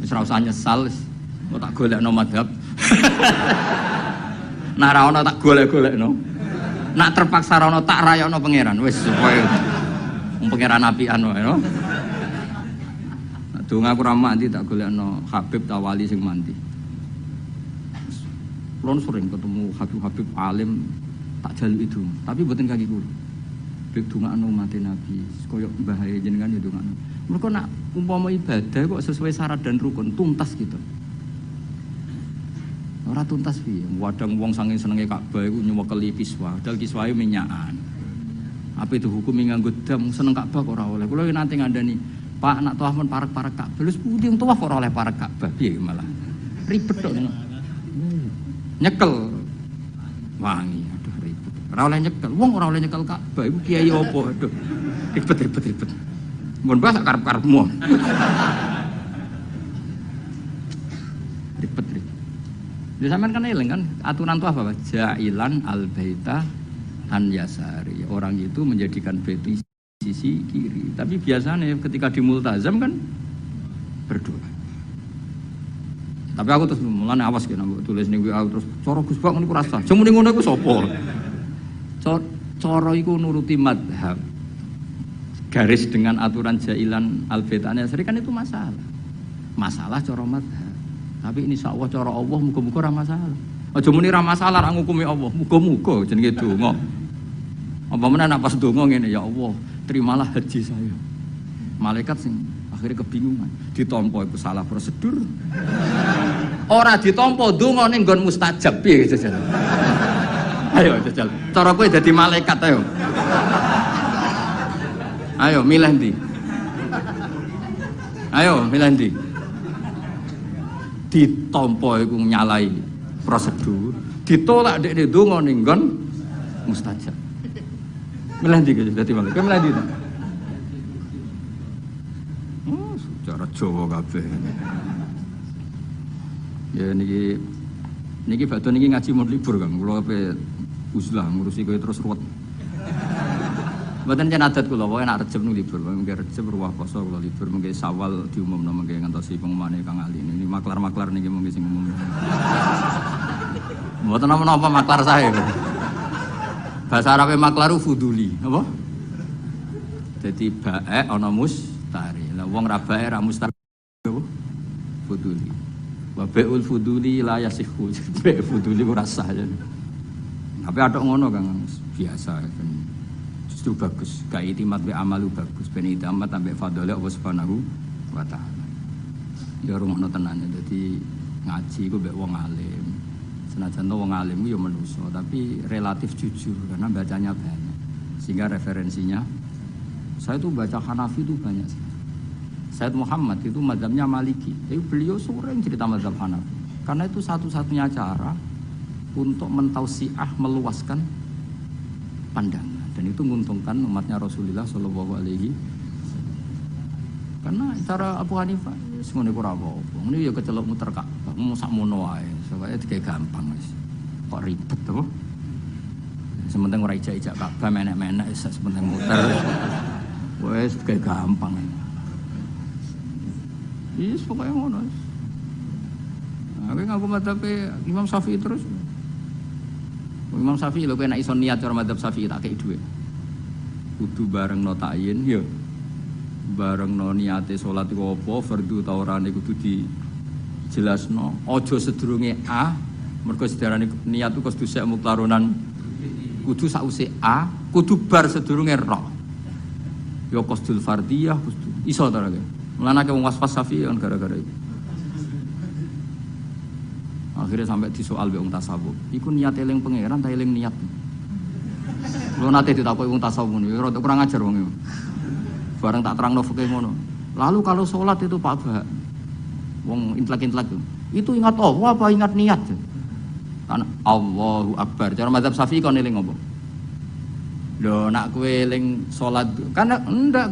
Wis ora usah nyesal wis. Kok tak golekno madhab. Nah ra ono tak golek-golekno. Nak terpaksa ra ono tak rayakno pangeran wis supaya pangeran apian wae no. Donga aku ra mandi tak golekno Habib ta wali sing mandi. Kulon sering ketemu Habib alim tak jaluk itu, tapi mboten kaki kula. Bek dongakno mate Nabi, koyo bahaya jenengan ya dongakno. Mergo nak umpama ibadah kok sesuai syarat dan rukun tuntas gitu. Ora tuntas piye? Wadang wong saking senenge Ka'bah iku nyuwekeli kiswa, dal kiswae minyakan. Apa itu hukum nganggo dam seneng Ka'bah kok ora oleh. Kula nanti ngandani Pak nak tawaf men parek-parek Ka'bah. Lha pundi wong tawaf ora oleh parek Ka'bah piye malah. Ribet tok. Nyekel wangi, aduh ribet. Ora oleh nyekel. Wong ora oleh nyekel Ka'bah iku kiai apa aduh. Ribet. Mun bahas karep-karepmu. Ribet. Lha sampean kan eling kan aturan tawaf apa? Ja'ilan al-baita an yasari. Orang itu menjadikan bait sisi kiri. Tapi biasanya ketika di multazam kan berdoa. Tapi aku terus mulane awas ki nang tulis ning WA terus cara Gus Bak niku rasa. Sing muni ngono iku sapa? Cara iku nuruti madhab. Garis dengan aturan jailan al-baitane sering kan itu masalah. Masalah cara madhab. Tapi ini insyaallah cara Allah muga-muga ora masalah. Aja muni ra masalah ra ngukumi Allah. Muga-muga jenenge donga. Apa menan pas donga ngene ya Allah, terimalah haji saya. Malaikat sing akhirnya kebingungan. Ditampa iku salah prosedur. Ora ditampa donga ning nggon mustajab piye jajal. Ayo jajal. Cara kowe dadi malaikat ayo. Ayo milih ndi? Ayo milih ndi? Ditampa iku nyalai prosedur, ditolak dekne donga ning nggon mustajab. Milih ndi dadi malaikat? Milih ndi? Cara Jawa kabeh. Ya niki badhe niki ngaji mun libur Kang. Kula ape uzlah ngurusi kowe terus ruwet. Mboten jan adat kula wae nek Rejeb nu libur, mengke Rejeb ruwah poso kula libur, mengke Sawal diumumno mengke ngantosi pengumumane Kang Ali. Ini maklar-maklar niki mengke sing umum. Mboten napa-napa maklar sae. Bahasa Arabe maklaru fuduli, apa? Dadi bae ana mustari. Lah wong ra bae ra mustari apa? Fuduli. Wa bai'ul fuduli la yasihhu. Bae fuduli ora sah. Tapi ada ngono Kang, biasa kan. Justru bagus. Ka itimat bi amalu bagus. Ben itimat ambek fadhole Allah Subhanahu wa taala. Ya rumono tenan dadi ngaji ku mbek wong alim. Senajan wong alim ku ya manusa, tapi relatif jujur karena bacanya banyak. Sehingga referensinya saya tuh baca Hanafi itu banyak sekali. Said Muhammad itu mazhabnya Maliki. Jadi beliau sering cerita mazhab Hanafi. Karena itu satu-satunya cara untuk mentausiah meluaskan pandangan dan itu menguntungkan umatnya Rasulullah Shallallahu Alaihi. Karena cara Abu Hanifah semuanya kurang apa. Ini ya kecelok muter kak, mau sak mono ae, supaya kayak gampang mas. Kok ribet tuh? Sementing ora ijak-ijak Ka'bah menek-menek, sementing muter. Wes kayak gampang. Yes, pokoknya ngono. Aku ngaku madhabe Imam Syafi'i terus. Imam Syafi'i lho kowe nek iso niat cara madhab Syafi'i tak kei dhuwit. Kudu bareng no ta'yin ya. Bareng no niate salat iku apa, fardhu ta ora kudu dijelasno. Aja sedurunge A, mergo sedarane niat iku kudu sek muktaronan. Kudu sause A, kudu bar sedurunge Ra. Ya qasdul fardhiyah kudu. Iso ta ora? Melanake wong waswas Syafi'i kan gara-gara itu. Akhirnya sampai disoal be wong tasawuf. Iku niat eling pangeran ta eling niat. Lho nate ditakoki wong tasawuf niku rada kurang ajar wong iku. Bareng tak terangno fikih ngono. Lalu kalau sholat itu Pak Bah, wong intelek-intelek itu ingat Allah apa ingat niat? Karena Allahu Akbar. Cara mazhab Syafi'i kon eling apa? Lho nak kowe eling sholat karena enggak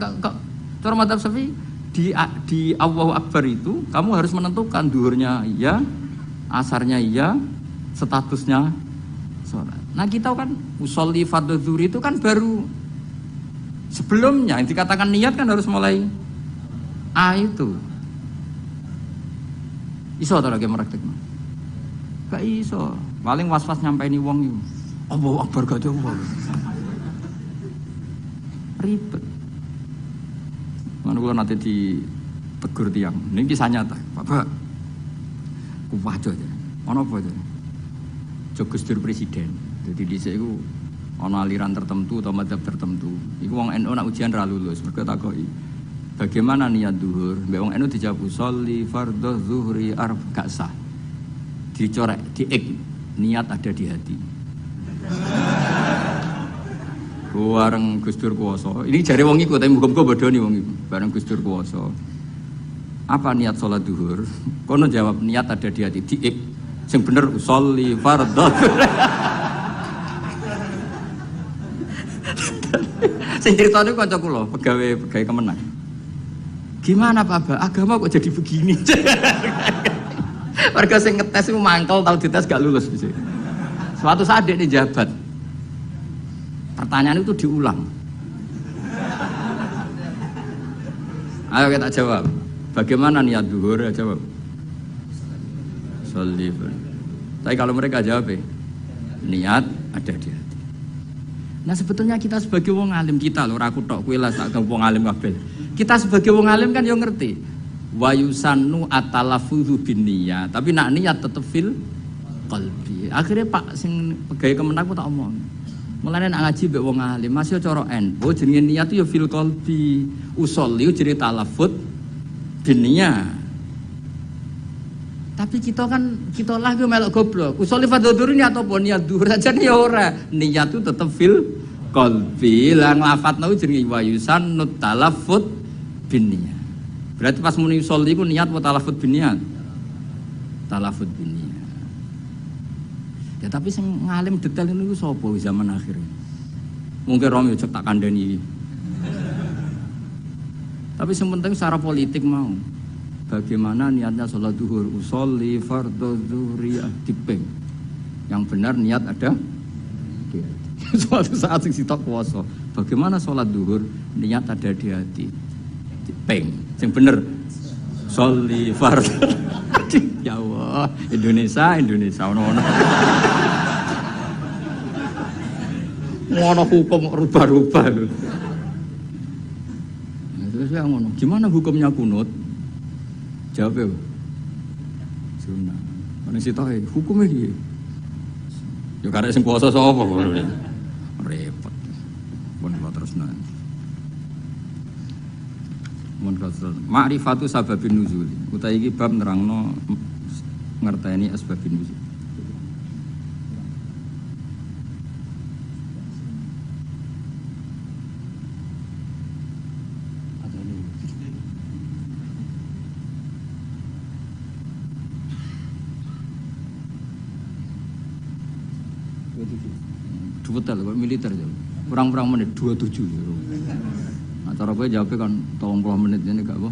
cara mazhab Syafi'i di Allahu Akbar itu kamu harus menentukan duhurnya iya, asarnya iya, statusnya sholat. Nah kita kan usolli fardhu zuhri itu kan baru sebelumnya yang dikatakan niat kan harus mulai A itu. Iso ta lagi praktekno? Gak iso. Paling was-was nyampaini wong iku. Allahu Akbar gak ada wong. Ribet. Mana kula nate ditegur tiyang. Ini kisah nyata. Bapak kuwajo aja. Ana apa aja? Jogus Dur presiden. Jadi dhisik iku ana aliran tertentu atau mazhab tertentu. Iku wong NU nak ujian ra lulus, mergo takoki. Bagaimana niat zuhur? Mbek wong NU dijawab sholli fardhu zuhri gak sah. Dicorek, diik niat ada di hati. Bareng Gus Dur kuwasa. Ini jare wong iku tapi muga-muga bodoni wong iku. Bareng Gus Dur kuwasa. Apa niat sholat duhur? Kono jawab niat ada di hati. Diik. Sing bener usolli fardhu. Sing ceritane kanca kula, pegawai Kemenang. Gimana Pak Ba? Agama kok jadi begini? Warga sing ngetes itu mangkel, tahu dites gak lulus. Suatu saat dia jabat. Pertanyaan itu diulang. Ayo kita jawab. Bagaimana niat duhur? Ya jawab. Sholli. Tapi kalau mereka jawab, niat ada di hati. Nah sebetulnya kita sebagai wong alim kita loh, aku tok kowe lah sak wong alim kabeh. Kita sebagai wong alim kan yo ngerti. Wa yusannu atalafudzu binniyat, tapi nak niat tetep fil qalbi. Akhirnya Pak sing pegawai Kemenang ku tak omong. Mulane nak ngaji mbek wong alim, masih cara NU jenenge niat yo fil qalbi. Usolli jenenge talafut binniyat. Tapi kita lah melok goblok. Usolli fardhu niat apa niat duhur saja ya ora. Niat itu tetep fil qalbi. Lah nglafatno jenenge wa yusannu talaffut binniyat. Berarti pas muni usolli ku niat apa talaffut binniyat? Talaffut binniyat. Ya tapi sing ngalim detail niku sapa zaman akhir. Mungkin Romi cek tak kandhani. Tapi sing penting secara politik mau. Bagaimana niatnya sholat duhur, usolli fardhu dzuhri dipeng. Yang benar niat ada. Suatu saat sing sitok puasa. Bagaimana sholat duhur, niat ada di hati. Dipeng. Yang benar sholli fardhu. Ya Allah, Indonesia ono. Ngono hukum rubah-rubah lho. Terus ya ngono. Gimana hukumnya kunut? Jawab ya, sunnah. Mana sih tahu? Hukumnya dia. Ya karena sing puasa sapa kok repot. Mun terus nanti. Mun terus. Ma'rifatu sababin nuzul. Utawi iki bab nerangno ngerteni asbabin nuzul. Betul, kok militer jauh. Kurang menit 27. Nah, cara gue jawabnya kan 30 menit ini gak apa?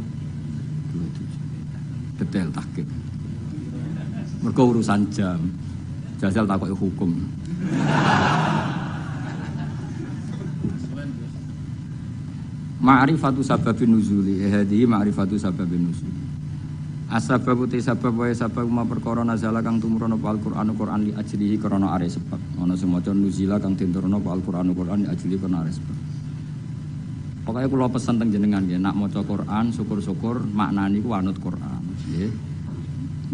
27. Detail tahqiq. Mergo urusan jam. Jajal takoki hukum. Ma'rifatu sababin nuzuli. Hadi ma'rifatu sababin nuzuli. Asbab uti sabab wae sabab ma perkara nazala kang tumurun apa Al-Qur'an Qur'an li ajlihi krana are sebab. Ana sing maca nuzila kang tinturna apa Al-Qur'an Qur'an li ajlihi krana are sebab. Pokoke kula pesen teng jenengan nggih, nak maca Qur'an syukur-syukur maknane ku anut Qur'an, nggih.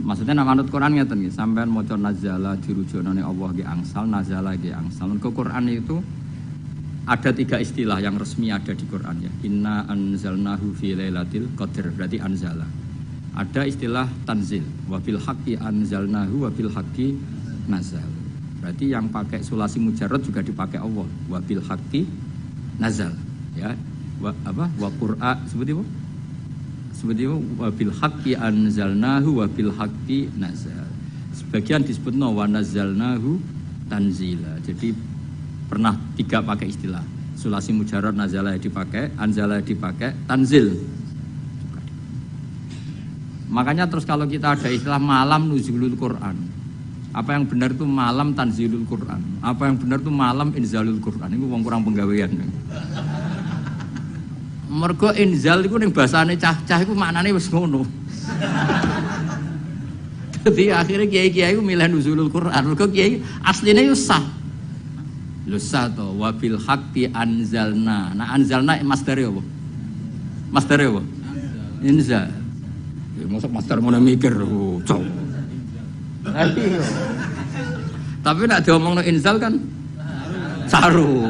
Maksudnya nak anut Qur'an ngeten nggih, sampean maca nazala dirujukane Allah nggih angsal, nazala nggih angsal. Ke Qur'an itu ada 3 istilah yang resmi ada di Qur'an ya. Inna anzalnahu fi lailatul qadr, berarti anzala. Ada istilah tanzil, wabil haqqi anzalnahu wabil haqqi nazal. Berarti yang pakai sulasi mujarrad juga dipakai Allah, wabil haqqi nazal. Ya, wa qur'a seperti apa? Seperti apa? Wabil haqqi anzalnahu wabil haqqi nazal. Sebagian disebutno wa nazalnahu tanzila. Jadi pernah 3 pakai istilah. Sulasi mujarrad nazala dipakai, anzala dipakai, tanzil. Makanya terus kalau kita ada istilah malam nuzulul Quran, apa yang benar itu malam tanzilul Quran, apa yang benar itu malam inzalul Quran. Itu wong kurang penggawean. Mergo inzal itu ning bahasane cah-cah iku maknane wis ngono. Jadi akhirnya kiai-kiai itu milih nuzulul Quran. Mergo kiai aslinya itu sah. Lho sah to wabil haqqi anzalna. Nah anzalna masdare apa? Masdare apa? Inzal. Masuk master mau mikir, cok. Tapi nak diomongno inzal kan saru.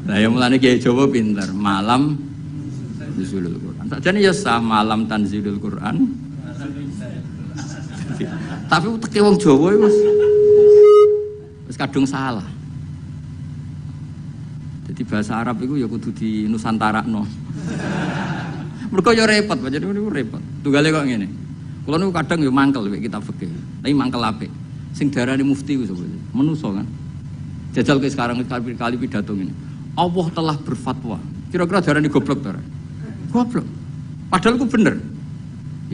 Nah yang mulane Kiai Jawa pinter, malam nuzulul Quran. Sakjane ya sah malam tanzilul Quran. Tapi teke wong Jawa wis kadung salah. Jadi Jadi bahasa Arab itu ya kudu di Nusantara no. Mergo ya repot, jadi niku repot. Tunggale kok ngene. Kula niku kadang ya mangkel mek kitab fikih. Tapi mangkel apik. Sing darani mufti ku sapa? Menusa kan. Jajal ke sekarang kali pidato ngene. Allah telah berfatwa. Kira-kira darani goblok ta? Goblok. Padahal ku bener.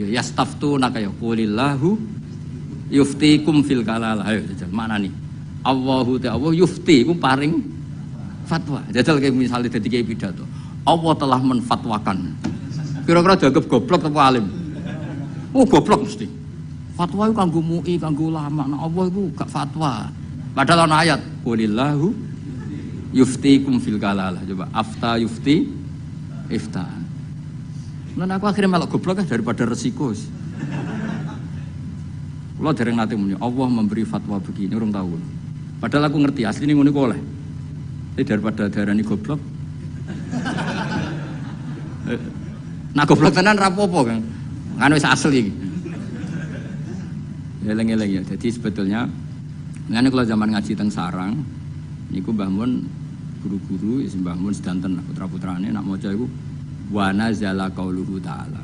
Ya yastaftuna kaya qulillahu yuftikum fil kalalah. Ayo jajal maknani. Allahu ta'ala yufti ku paring fatwa. Jajal kayak misalnya dadi kiai pidato. Allah telah menfatwakan. Kira-kira dianggap goblok atau alim? Oh goblok mesti. Fatwa itu kanggo MUI, kanggo ulama. Nah Allah itu gak fatwa. Padahal ana ayat, qulillahu yuftikum fil kalalah. Coba afta yufti ifta. Lan aku akhirnya malah goblok daripada resiko. Kula dereng nate muni Allah memberi fatwa begini urung tahu. Padahal aku ngerti asline ngono iku oleh. Tapi daripada darani goblok. Nah goblok tenan ra apa-apa, Kang. Kan wis asli iki. Eleng-eleng ya. Jadi sebetulnya ngene kalau zaman ngaji teng sarang niku Mbah Mun guru-guru isi Mbah Mun sedanten putra-putrane nak maca iku wa nazala qauluhu ta'ala.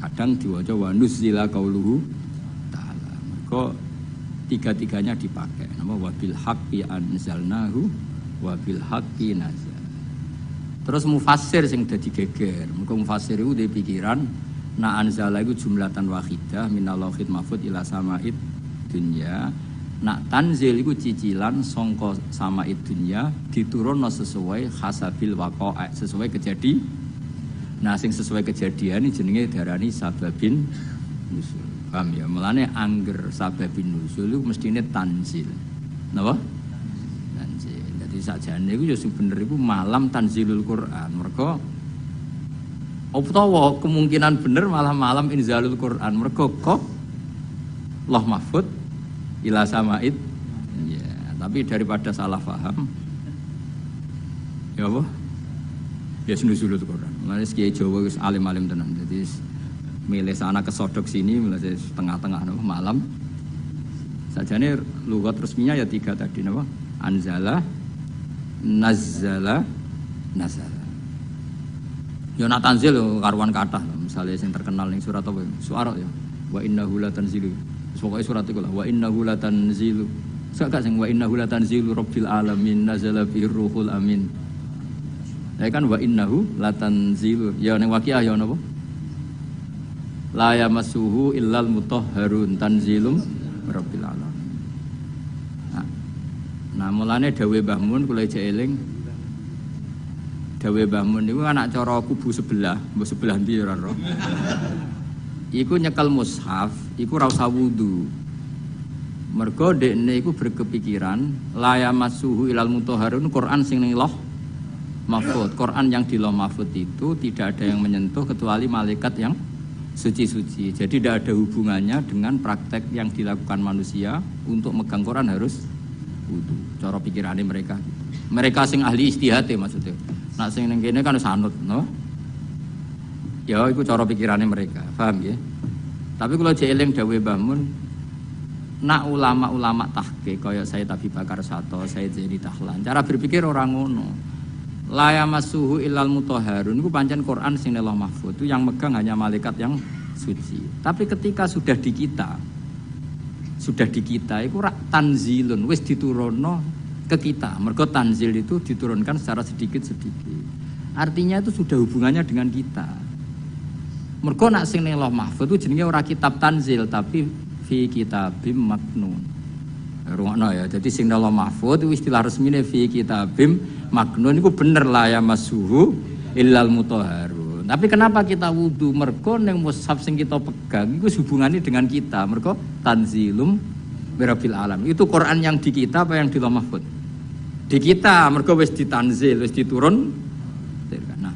Kadang diwaca wa nuzila qauluhu ta'ala. Maka tiga-tiganya dipakai. Nama wa bil haqqi anzalnahu wa bil haqqi nazal. Terus mufassir sing dadi geger. Muga mufassir iku duwe pikiran na anzala iku jumlatan wahidah minallahil mahfuz ila sama'id dunya. Nak tanzil iku cicilan sangka sama'id dunya diturunno sesuai hasabil waqa'a, sesuai kejadian. Nah sing sesuai kejadian iki jenenge darani sababin nusul. Paham ya? Mulane angger sababin nusul iku mestine tanzil. Napa? Sakjane iku ya sing bener iku malam tanzilul Quran. Mergo utawa kemungkinan bener malah malam inzalul Quran. Mergo kok Allah mahfud ila samaid. Ya, tapi daripada salah paham ya apa? Ya nuzulul Quran. Mulane kiai Jawa wis alim-alim tenan. Jadi milih sana kesodok sini mulai tengah-tengah malam. Sakjane lughat resminya ya 3 tadi napa? Anzala Nazala Nazala. Ya nak tanzil karuan kathah misale sing terkenal ning surat apa? Suara ya. Wa innahu latanzilu. Pokoke surat iku lah wa innahu latanzilu. Sak gak sing wa innahu latanzilu rabbil alamin nazala bihir ruhul amin. Ya kan wa innahu latanzilu. Ya ning Waqiah ya napa? La yamassuhu illal mutahharun tanzilum rabbil alamin. Nah mulane dawuh Mbah Mun kula ijek eling. Dawuh Mbah Mun niku anak cara kubu sebelah, mbok sebelah ndi ora ro. Iku nyekel mushaf, iku ra usah wudu. Mergo dekne iku berkepikiran la yamassuhu ilal mutahharun Quran sing ning Lauh Mahfuz. Quran yang di Lauh Mahfuz itu tidak ada yang menyentuh kecuali malaikat yang suci-suci. Jadi tidak ada hubungannya dengan praktek yang dilakukan manusia untuk megang Quran harus wudu. Cara pikirane mereka. Mereka sing ahli istihad maksudnya. Nak sing ning kene kan sanut, no? Ya iku cara pikirane mereka. Paham ya? Tapi kalau jeeling dawuh Mbah Mun, nak ulama-ulama tahqiq kaya Sayyid Abi Bakar Sato, Sayyid Zaini Tahlan, cara berpikir orang ngono. La yamassuhu illal mutahharun iku pancen Quran sing Lauh Mahfuz itu yang megang hanya malaikat yang suci. Tapi ketika sudah di kita iku rak tanzilun wis diturunno ke kita. Mergo tanzil itu diturunkan secara sedikit-sedikit. Artinya itu sudah hubungannya dengan kita. Mergo nak sing ning Lauh Mahfuz itu jenenge ora kitab tanzil tapi fi kitabim maknun. Rungokno ya. Jadi sing Lauh Mahfuz itu istilah resmine fi kitabim maknun iku bener la yamassuhu illal mutahharun. Tapi kenapa kita wudu? Mergo ning mushaf sing kita pegang iku hubungannya dengan kita. Mergo tanzilum birabbil alam. Itu Quran yang di kita apa yang di Lauh Mahfuz? Di kita, mergo wis ditanzil, wis diturun. Nah,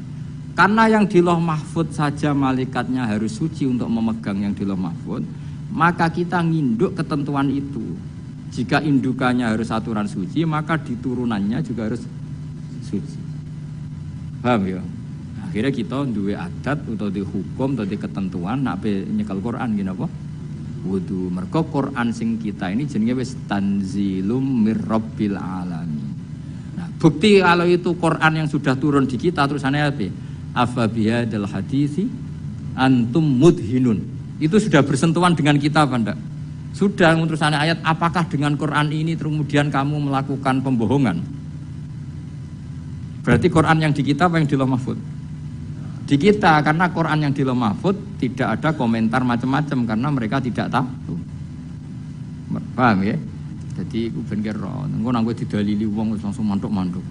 karena yang di Lauh Mahfuz saja malaikatnya harus suci untuk memegang yang di Lauh Mahfuz, maka kita nginduk ketentuan itu. Jika indukannya harus aturan suci, maka diturunannya juga harus suci. Paham ya? Akhirnya kita duwe adat atau di hukum atau di ketentuan nak nyekel Quran gini apa? Wudu. Mergo Quran sing kita ini jenenge wis tanzilum mir rabbil alamin. Nah, Bukti kalau itu Quran yang sudah turun di kita terusannya apa? Afa bihadzal hadisi antum mudhinun. Itu sudah bersentuhan dengan kita apa enggak? Sudah, terusannya ayat, apakah dengan Quran ini kemudian kamu melakukan pembohongan? Berarti Quran yang di kita apa yang di Lauh Mahfuz? Di kita, karena Quran yang di Lauh Mahfuz tidak ada komentar macam-macam karena mereka tidak tahu. Paham ya? Jadi aku ben kira, engko nang kowe didalili wong langsung mantuk-mantuk.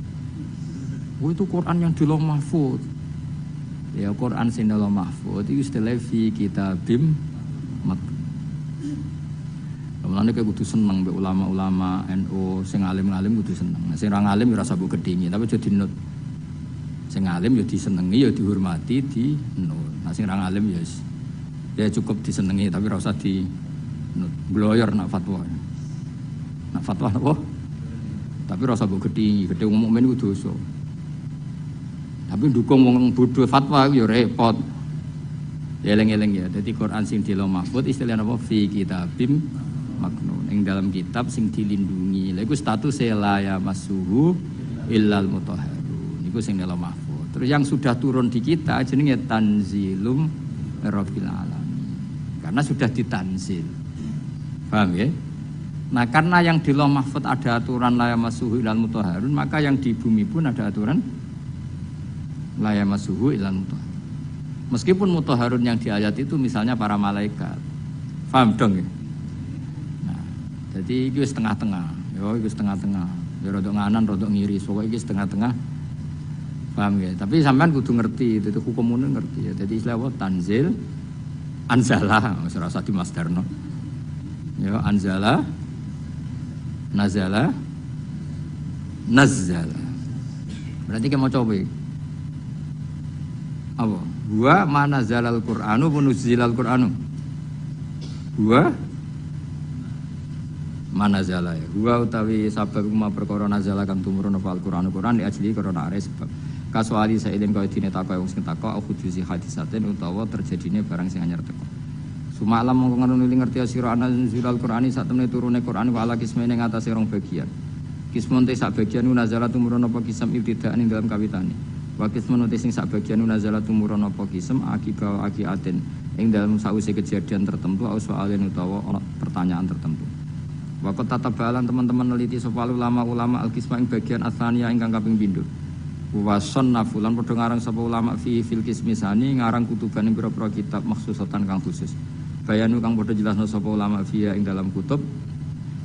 Oh itu Quran yang di Lauh Mahfuz. Ya Quran sing di Lauh Mahfuz itu istilah fi kitabim maknun. Mulane kowe kudu seneng mbek ulama-ulama NU sing alim-alim kudu seneng. Sing ora alim ya ora sabuk gedhingi, tapi aja dinut. Sing alim ya disenengi, ya dihormati, dinut. Nah sing ora alim ya cukup disenengi tapi ora usah dinut. Bloyor nak fatwa. Nak fatwa apa? Tapi ora sabuk gedhingi, gedhe wong mukmin iku dosa. Tapi dukung wong bodho fatwa ya repot. Ya eling-eling ya. Dadi Quran sing di Lauh Mahfuz istilahnya apa? Fi kitabim maknun, yang dalam kitab sing dilindungi. Lha iku status la ya masuhu illal mutahharun. Niku sing Lauh Mahfuz. Terus yang sudah turun di kita jenenge tanzilum rabbil alamin. Karena sudah ditanzil. Paham ya? Nah, karena yang di Lauh Mahfuz ada aturan la ya masuhu illal mutahharun, maka yang di bumi pun ada aturan la ya masuhu illal mutahharun. Meskipun mutahharun yang di ayat itu misalnya para malaikat. Paham dong ya? Jadi itu setengah-tengah, itu setengah-tengah. Ya rodok nganan, rodok ngiri, pokoknya itu setengah-tengah. Paham ya? Tapi sampean kudu ngerti, itu hukum umum ngerti ya. Jadi istilah tanzil, anzala, serasa di masdarno. Ya anzala, nazala, nazzala. Berarti kita mau coba. Apa? Wa mana zalal Qur'anu punuzilal Qur'anu. Wa mana zala ya. Wa utawi sabab kuma perkara nazala kang tumurun apa Al-Qur'an Qur'an di ajli karena are sebab kasuali saiden kaya dene takok wong sing takok aku dusi hadisaten utawa terjadine barang sing anyar teko. Sumalam mongko ngono ngerti sira ana zilal Qur'ani sak temene turune Qur'an wa ala kismene ngatasé rong bagian. Kismun te sak bagian nazala tumurun apa kisam ibtidaan ing dalam kawitane. Wa kismun te sing sak bagian nazala tumurun apa kisam akiba akiaten ing dalam sause kejadian tertentu au soalen utawa ana pertanyaan tertentu. Waktu tata balan teman-teman neliti sopal ulama-ulama al-kisma ing bagian asania ingkang kaping pindho. Wason nafulan padha ngarang sapa ulama fi fil kismisani ngarang kutuban ing pira-pira kitab maksusatan kang khusus. Bayanu kang padha jelasno sapa ulama fiya ing dalam kutub.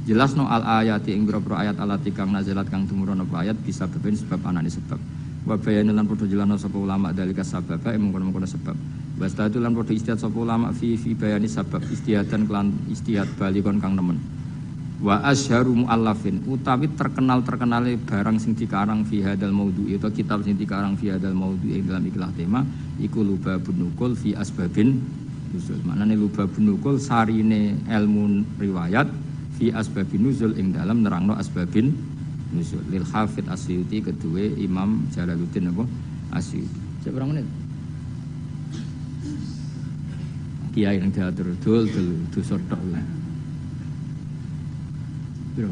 Jelasno al ayati ing pira-pira ayat alati kang nazalat kang tumurun apa ayat bisa beben sebab anane sebab. Wa bayanu lan padha jelasno sapa ulama dalika sababa ing mengkono-mengkono sebab. Wastadu lan padha istihad sapa ulama fi bayani sabab istihadan kelan istihad balikon kang nemen. Wa asyharu muallafin utawi terkenal-terkenale barang sing dikarang fi hadzal maudhu itu kitab sing dikarang fi hadzal maudhu ing dalam ikhlas tema iku lubabun nukul fi asbabin nuzul. Maknane lubabun nukul sarine ilmu riwayat fi asbabin nuzul ing dalam nerangno asbabin nuzul lil Hafidz Asyuti kedue Imam Jalaluddin apa Asyuti. Seberapa menit? Kiai yang diatur dul sortok lah. Bro.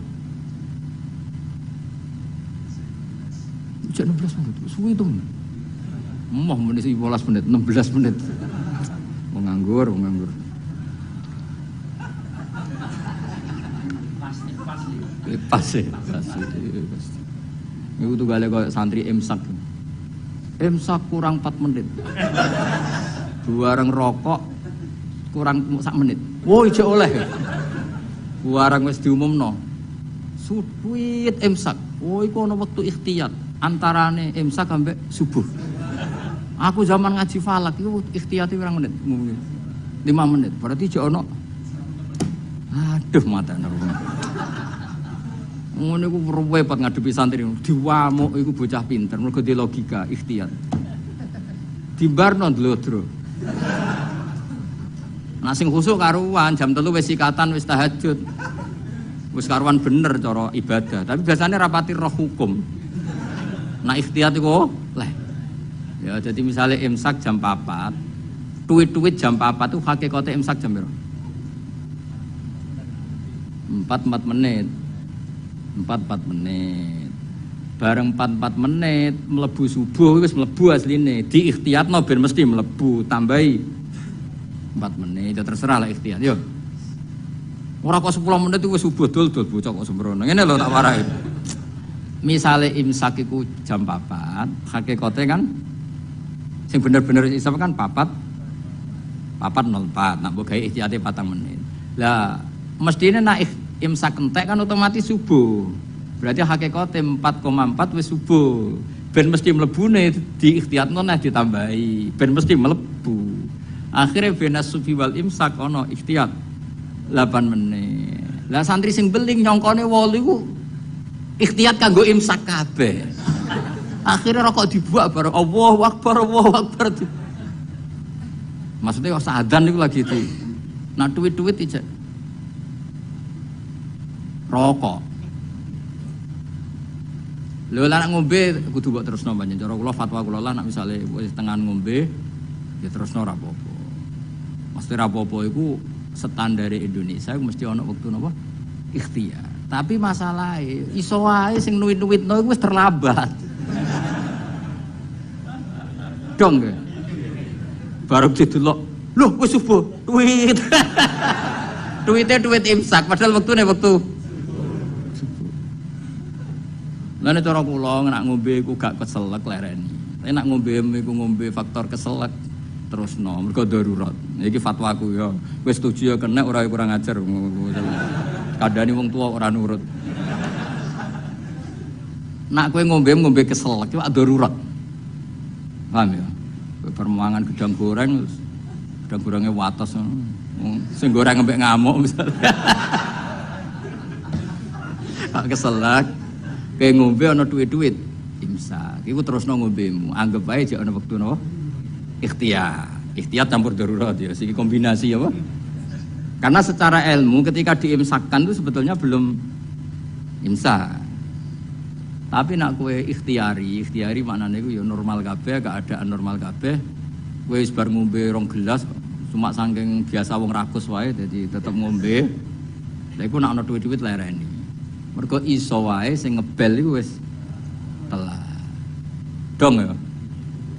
Udah 16 menit, suwi itu. Mau menit 15 menit, 16 menit. Menganggur. Pasti. Iku tuh gale kok santri imsak. Imsak kurang 4 menit. Bareng rokok kurang 1 menit. Woi, jek oleh. Bareng wis diumumno. Suwit imsak. Oh iku ana wektu ikhtiyat antarane imsak sampai subuh. Aku zaman ngaji falak iku ikhtiyate pirang menit? 5 menit. Berarti jek ana aduh matane. Ngono iku repot ngadepi santri. Diwamuk iku bocah pinter mergo di logika ikhtiyat. Dimbarno ndlodro. Nah sing khusuk karuan jam 3 wis sikatan wis tahajud. Wis karuan bener cara ibadah, tapi biasanya rapati roh hukum. Nah ikhtiyat iku leh. Ya jadi misalnya imsak jam 4, tuwit-tuwit jam 4 itu hakikate imsak jam berapa? 4 menit. 4 menit. Bareng 4 menit mlebu subuh wis mlebu asline. Diikhtiyatno ben mesti mlebu, tambahi 4 menit. Ya terserah lah ikhtiyat. Yo. Ora kok 10 menit itu wis subuh dul bocah kok sembrono. Ngene lho tak warai. Misale imsak iku jam 4, hakikate kan sing bener-bener isap kan 4:04. Nak mbok gawe ikhtiyate 4 menit. Lah mestine nak imsak entek kan otomatis subuh. Berarti hakikate 4,4 wis subuh. Ben mesti mlebune diikhtiyatno nah ditambahi. Ben mesti mlebu. Akhire benas sufi wal imsak ana ikhtiyat 8 menit. Lah santri sing beling nyongkone 8 iku ikhtiyat kanggo imsak kabeh. Akhirnya rokok dibuat bareng Allahu Akbar, Allahu Akbar. Maksudnya kok sadan itu lagi itu. Nah duit-duit aja. Rokok. Lho lah nak ngombe kudu mbok terusno pancen. Cara kula fatwa kula lah nak misale wis tengan ngombe ya terusno ra apa-apa. Mesti ra apa-apa iku standare Indonesia mesti ana wektu napa? Ikhtiyar. Tapi masalahnya iso wae sing nuwit-nuwitno iku wis terlambat. Dong nggih. Baru didelok, lho wis subuh, duit. Duitnya duit imsak padahal wektune wektu subuh. Lah nek cara kula nak ngombe iku gak keselek lereni. Tapi nak ngombe iku ngombe faktor keselek terusno mergo darurat. Iki fatwaku ya. Wis setuju ya kena ora kurang ajar. Kadane wong tua ora nurut. Nak kowe ngombe keselek iku darurat. Paham ya? Permangan gedang goreng gorengnya wates. Sing goreng ngembek ngamuk misalnya. Kak keselak kayak ngombe ana duit-duit imsak. Iku terusno ngombemu. Anggap ae jek ana wektu napa? Ikhtiyat campur darurat ya. Siki kombinasi apa? Karena secara ilmu ketika diimsakkan itu sebetulnya belum imsak. Tapi nak kowe ikhtiari maknane iku ya normal kabeh, keadaan normal kabeh. Kowe wis bar ngombe 2 gelas cuma saking biasa wong rakus wae dadi tetep ngombe. Lha iku nak ana duit-duit lereni. Mergo iso wae sing ngebel iku wis telat. Dong ya.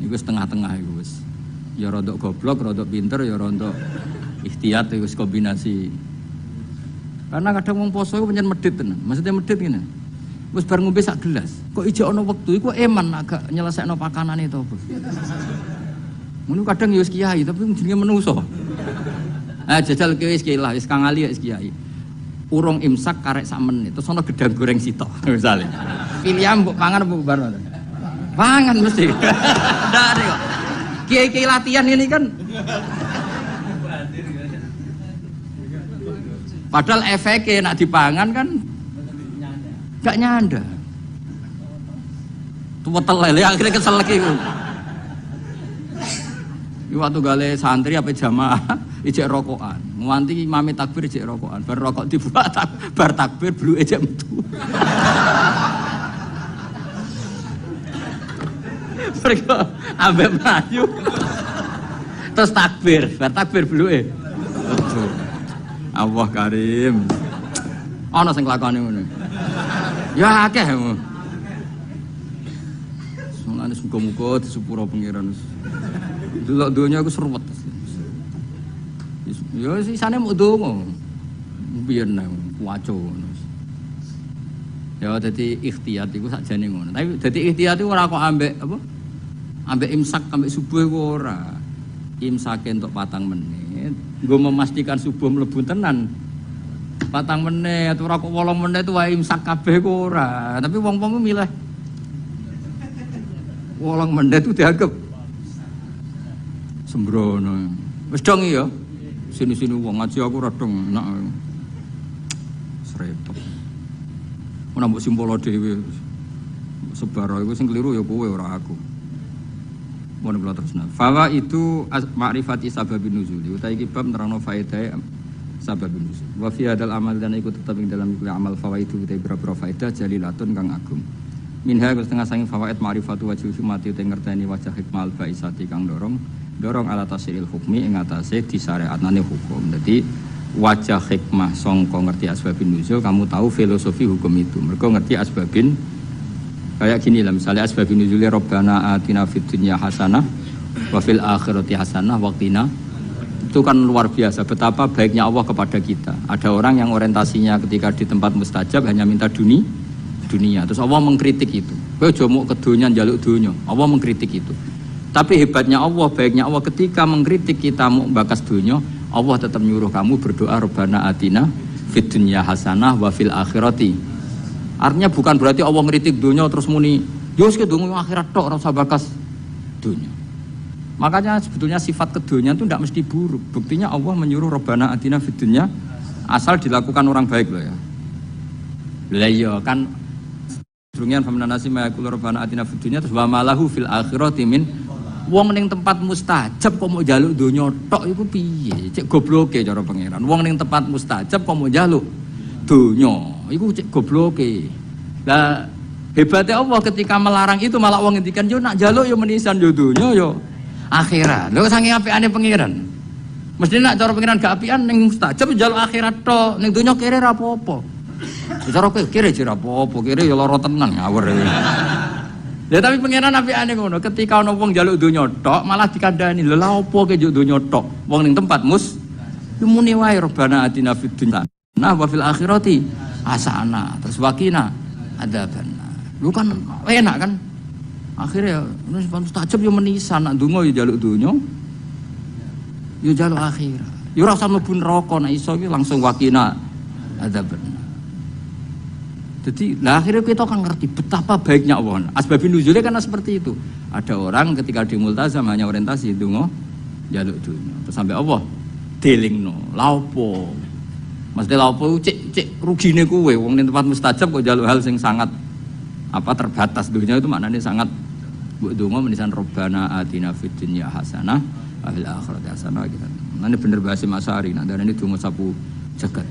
Iku wis tengah-tengah iku wis. Ya rodok goblok, rodok pinter, ya rodok ikhtiyat iku wis kombinasi. Karena kadang wong poso iku pancen medhit tenan. Maksudnya medhit ngene. Wis bar ngombe sak gelas. Kok ijek ana wektu iku eman agak nyelesekno pakanane to apa. Ngono kadang ya wis kiai tapi jenenge menungso. Jajal kowe wis kiai lah, wis kang ali wis kiai. Urung imsak karek sak menit terus ana gedang goreng sitok misale. Pilihan mbok pangan apa bar. Pangan mesti. Ndak ada kok. Kiai-kiai latihan ini kan. Padahal efeknya nak dipangan kan gak nyanda. Tuwa telele akhirnya kesel lagi. Iki waktu gale santri apa jamaah ijek rokokan. Nganti imame takbir ijek rokokan. Bar rokok dibuat bar takbir bluke ijek metu. Mereka ambek mlayu. Terus takbir, bar takbir bluke. Allah Karim. Ana sing lakone ngono. Ya akeh. Mulane muga-muga disepuro pangeran. Delok donya aku seruwet. Ya sisane muk donga. Biyen nang waco ngono. Ya dadi ikhtiyat iku sakjane ngono. Tapi dadi ikhtiyat iku ora kok ambek apa? Ambek imsak ambek subuh iku ora. Imsake entuk 4 menit. Nggo memastikan subuh mlebu tenan. 4 menit, ora kok 8 menit itu wae imsak kabeh kok ora. Tapi wong-wong milih 8 menit itu dianggap sembrono. Wis dong ya. Sini-sini wong ngaji aku ora dong enak. Srepet. Ora mbok simpolo dhewe. Sebaro iku sing keliru ya kowe ora aku. Mun kula terusna. Fawa itu ma'rifati sababin nuzul. Utawi iki bab nerangno faedah sababun nuzul. Wa fi hadzal amal dan ikut tetep ing dalam amal fawaidu te boro faedah jalilatun kang agung. Minha setengah saking fawaid ma'rifatu wajhi hikmati te ngerteni wajah hikmah al-baisati kang dorong ala tasiril hukmi ing atase disyariatane hukum. Dadi wajah hikmah sangka ngerti asbabun nuzul kamu tahu filosofi hukum itu. Mergo ngerti asbabin Kayak gini lah, misalnya asbabun nuzuli Rabbana atina fid dunya hasanah wa fil akhirati hasanah wa qina. Itu kan luar biasa betapa baiknya Allah kepada kita. Ada orang yang orientasinya ketika di tempat mustajab hanya minta dunia. Terus Allah mengkritik itu. Kowe aja mau ke dunya njaluk dunya. Allah mengkritik itu. Tapi hebatnya Allah, baiknya Allah ketika mengkritik kita mau bakas dunya, Allah tetap nyuruh kamu berdoa Rabbana atina fid dunya hasanah wa fil akhirati. Artinya bukan berarti Allah ngritik dunya terus muni, yo wis kedungu akhirat tok ora usah bakas dunya. Makanya sebetulnya sifat kedunya itu tidak mesti buruk. Buktinya Allah menyuruh Rabbana atina fid dunya asal dilakukan orang baik loh ya. Lah iya kan durungian famana nasi mayakul Rabbana atina fid dunya terus wa malahu fil akhirati min wong ning tempat mustajab kok mau njaluk donya tok iku piye? Cek gobloke cara pangeran. Wong ning tempat mustajab kok mau njaluk donya iku cek gobloke. Lah hebatnya Allah ketika melarang itu malah wong ngendikan yo nak njaluk yo menisan yo donya yo akhirat. Lho saking apikane pangeran. Mesti nak cara pangeran gak apian ning mustajab njaluk akhirat tok, ning donya kere ra apa-apa. Cara kowe kere jera apa-apa, kere ya lara tenan ngawur. Ya tapi pangeran apikane ngono, ketika ana wong njaluk donya tok malah dikandani, lha lha opo ke njaluk donya tok? Wong ning tempat mus muni wae Rabbana atina fid dunya wa fil akhirati hasanah. Terus waqina adzabannar. Lu kan enak kan? Akhirnya wis mustajab yo menisan nak donga yo njaluk donya. Yo njaluk akhirat. Yo ora usah mlebu neraka nek iso ki langsung waqina adzabannar. Jadi lah akhirnya kita akan ngerti betapa baiknya Allah. Asbabun nuzulnya karena seperti itu. Ada orang ketika di multazam hanya orientasi donga njaluk dunya. Terus sampai Allah delingno. Lha opo? Mesti lha opo cek rugine kowe wong ning tempat mustajab kok njaluk hal sing sangat terbatas. Dunya itu maknanya sangat mbok donga menisan Rabbana atina fid dunya hasanah wa fil akhirati hasanah gitu. Ini bener bahasa Masari, nah ini donga sapu jagat.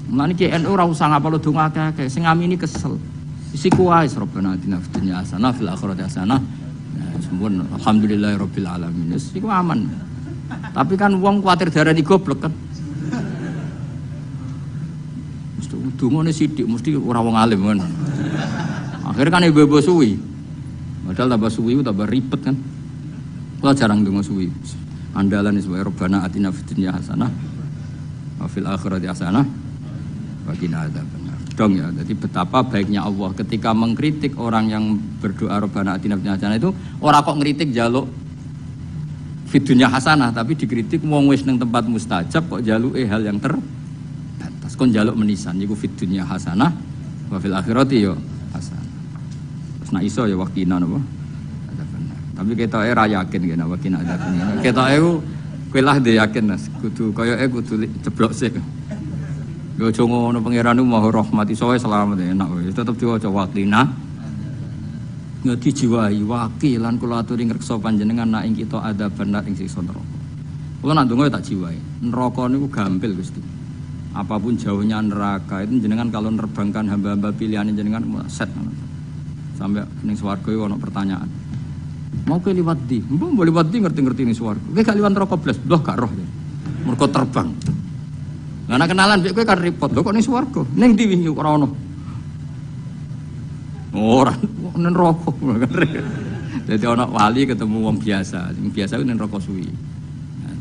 Mulane ki NU ora usah ngapalo donga akeh-akeh, sing ngamini kesel. Isi kuwae Rabbana atina fid dunya hasanah fil akhirati hasanah. Nah, sempurna. Alhamdulillahirabbil alamin. Wis iku aman. Tapi kan wong kuwatir darani goblok kan. Mesti dongane sithik mesti ora wong alim kan. Akhirnya kan ibu-ibu suwi. Padahal tambah suwi tambah ribet kan. Kula jarang donga suwi. Andalan sebagai Rabbana atina fid dunya hasanah wa fil akhirati hasanah wa qina adzabannar. Dong ya. Jadi betapa baiknya Allah ketika mengkritik orang yang berdoa Rabbana atina fid dunya hasanah itu ora kok ngritik njaluk fid dunya hasanah tapi dikritik wong wis ning tempat mustajab kok njaluke hal yang terbatas. Kon njaluk menisan iku fid dunya hasanah wa fil akhirati yo hasanah. Nah iso ya wakina napa? Ada benar. Tapi ketoke ra yakin kena wakina ada benar. Ketoke ku kowe lah dhe yakin Mas. Kudu koyoke kudu ceblok sik. Yo aja ngono pangeran ku Maha Rahmat iso wae selamat enak wae. Tetep diwaca wakina. Ngeti jiwai wakilan kula aturi ngreksa panjenengan nak ing kita ada benar ing siksa neraka. Kula nak ndonga tak jiwai. Neraka niku gampil Gusti. Apapun jauhnya neraka itu jenengan kalau nerbangkan hamba-hamba pilihan jenengan set. Sampai ning swarga iku ana pertanyaan. Mau ke liwat di? Mbok boleh liwat di ngerti-ngerti ning swarga. Kowe gak liwat neraka blas, loh gak roh ya. Mergo terbang. Lah nek kenalan mbek kowe kan repot. Lho kok ning swarga? Ning ndi wingi ora ono. Ora ning neraka. Dadi ana wali ketemu wong biasa. Sing biasa ku ning neraka suwi.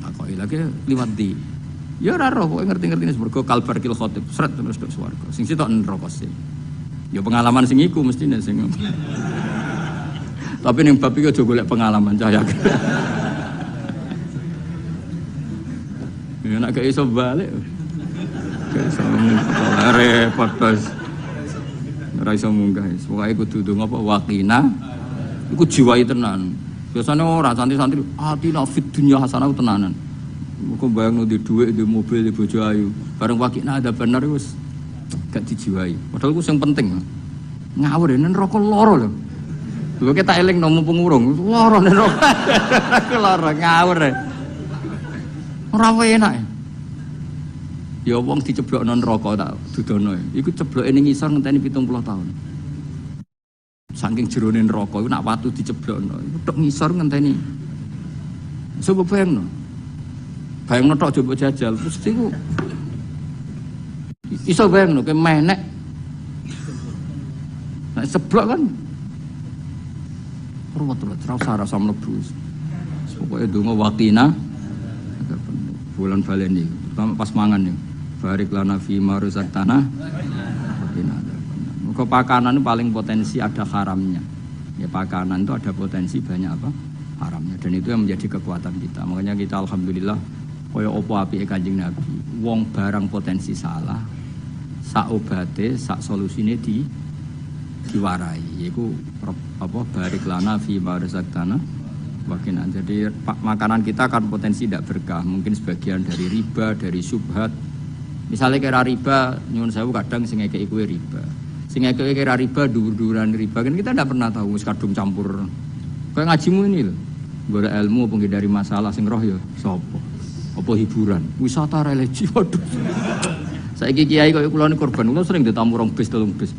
Takoki lagi liwat di. Ya ora roh, kowe ngerti-ngerti ning swarga kalbarkil khotib, sret terus tok swarga. Sing sitok ning neraka sih. Ya pengalaman sing iku mestine sing. Tapi ning bab iki aja golek pengalaman cah yakin. Ya nek gak iso balik. Gak iso repot bos. Ora iso munggah. Pokoke kudu ndonga apa wakina. Iku jiwai tenan. Biasane ora santri-santri atina fid dunya hasanah tenanan. Kok bayangno di dhuwit, di mobil, di bojo ayu. Bareng wakina ada bener wis gak dijiwai. Padahal ku sing penting. Ngawur nen neraka loro lho. Lho kita eling nomo pengurung, loro nen neraka. Loro ngawur. Ora enak. Ya wong diceblokno neraka tak dudono. Iku cebloke ning ngisor ngenteni 70 tahun. Saking jerone neraka iku nak watu diceblokno. Iku tok ngisor ngenteni. Coba bayangno. Bayangno tok coba jajal, mesti ku iso bayangno ke menek. Nek seblok kan ruwet rasa mlebu. Pokoke donga wakina bulan baleni, terutama pas mangan nih. Barik lana fi ma razaqtana wakina. Muga pakanan itu paling potensi ada haramnya. Ya pakanan itu ada potensi banyak apa? Haramnya, dan itu yang menjadi kekuatan kita. Makanya kita alhamdulillah kaya opo apike Kanjeng Nabi. Wong barang potensi salah, sak obate, sak solusine diwarai. Yaiku apa barik lana fi ma razaqtana wakina. Jadi makanan kita kan potensi tidak berkah. Mungkin sebagian dari riba, dari syubhat. Misalnya kira riba, nyuwun sewu kadang sing ngekeki kuwi riba. Sing ngekeki kira riba dhuwur-dhuwuran riba kan kita tidak pernah tahu wis kadung campur. Kayak ngajimu ini loh. Golek ilmu penghindari masalah sing roh ya sapa? Apa hiburan? Wisata religi. Waduh. Saiki kiai koyo kula ni korban, kula sering ditamu rong bis 3 bis.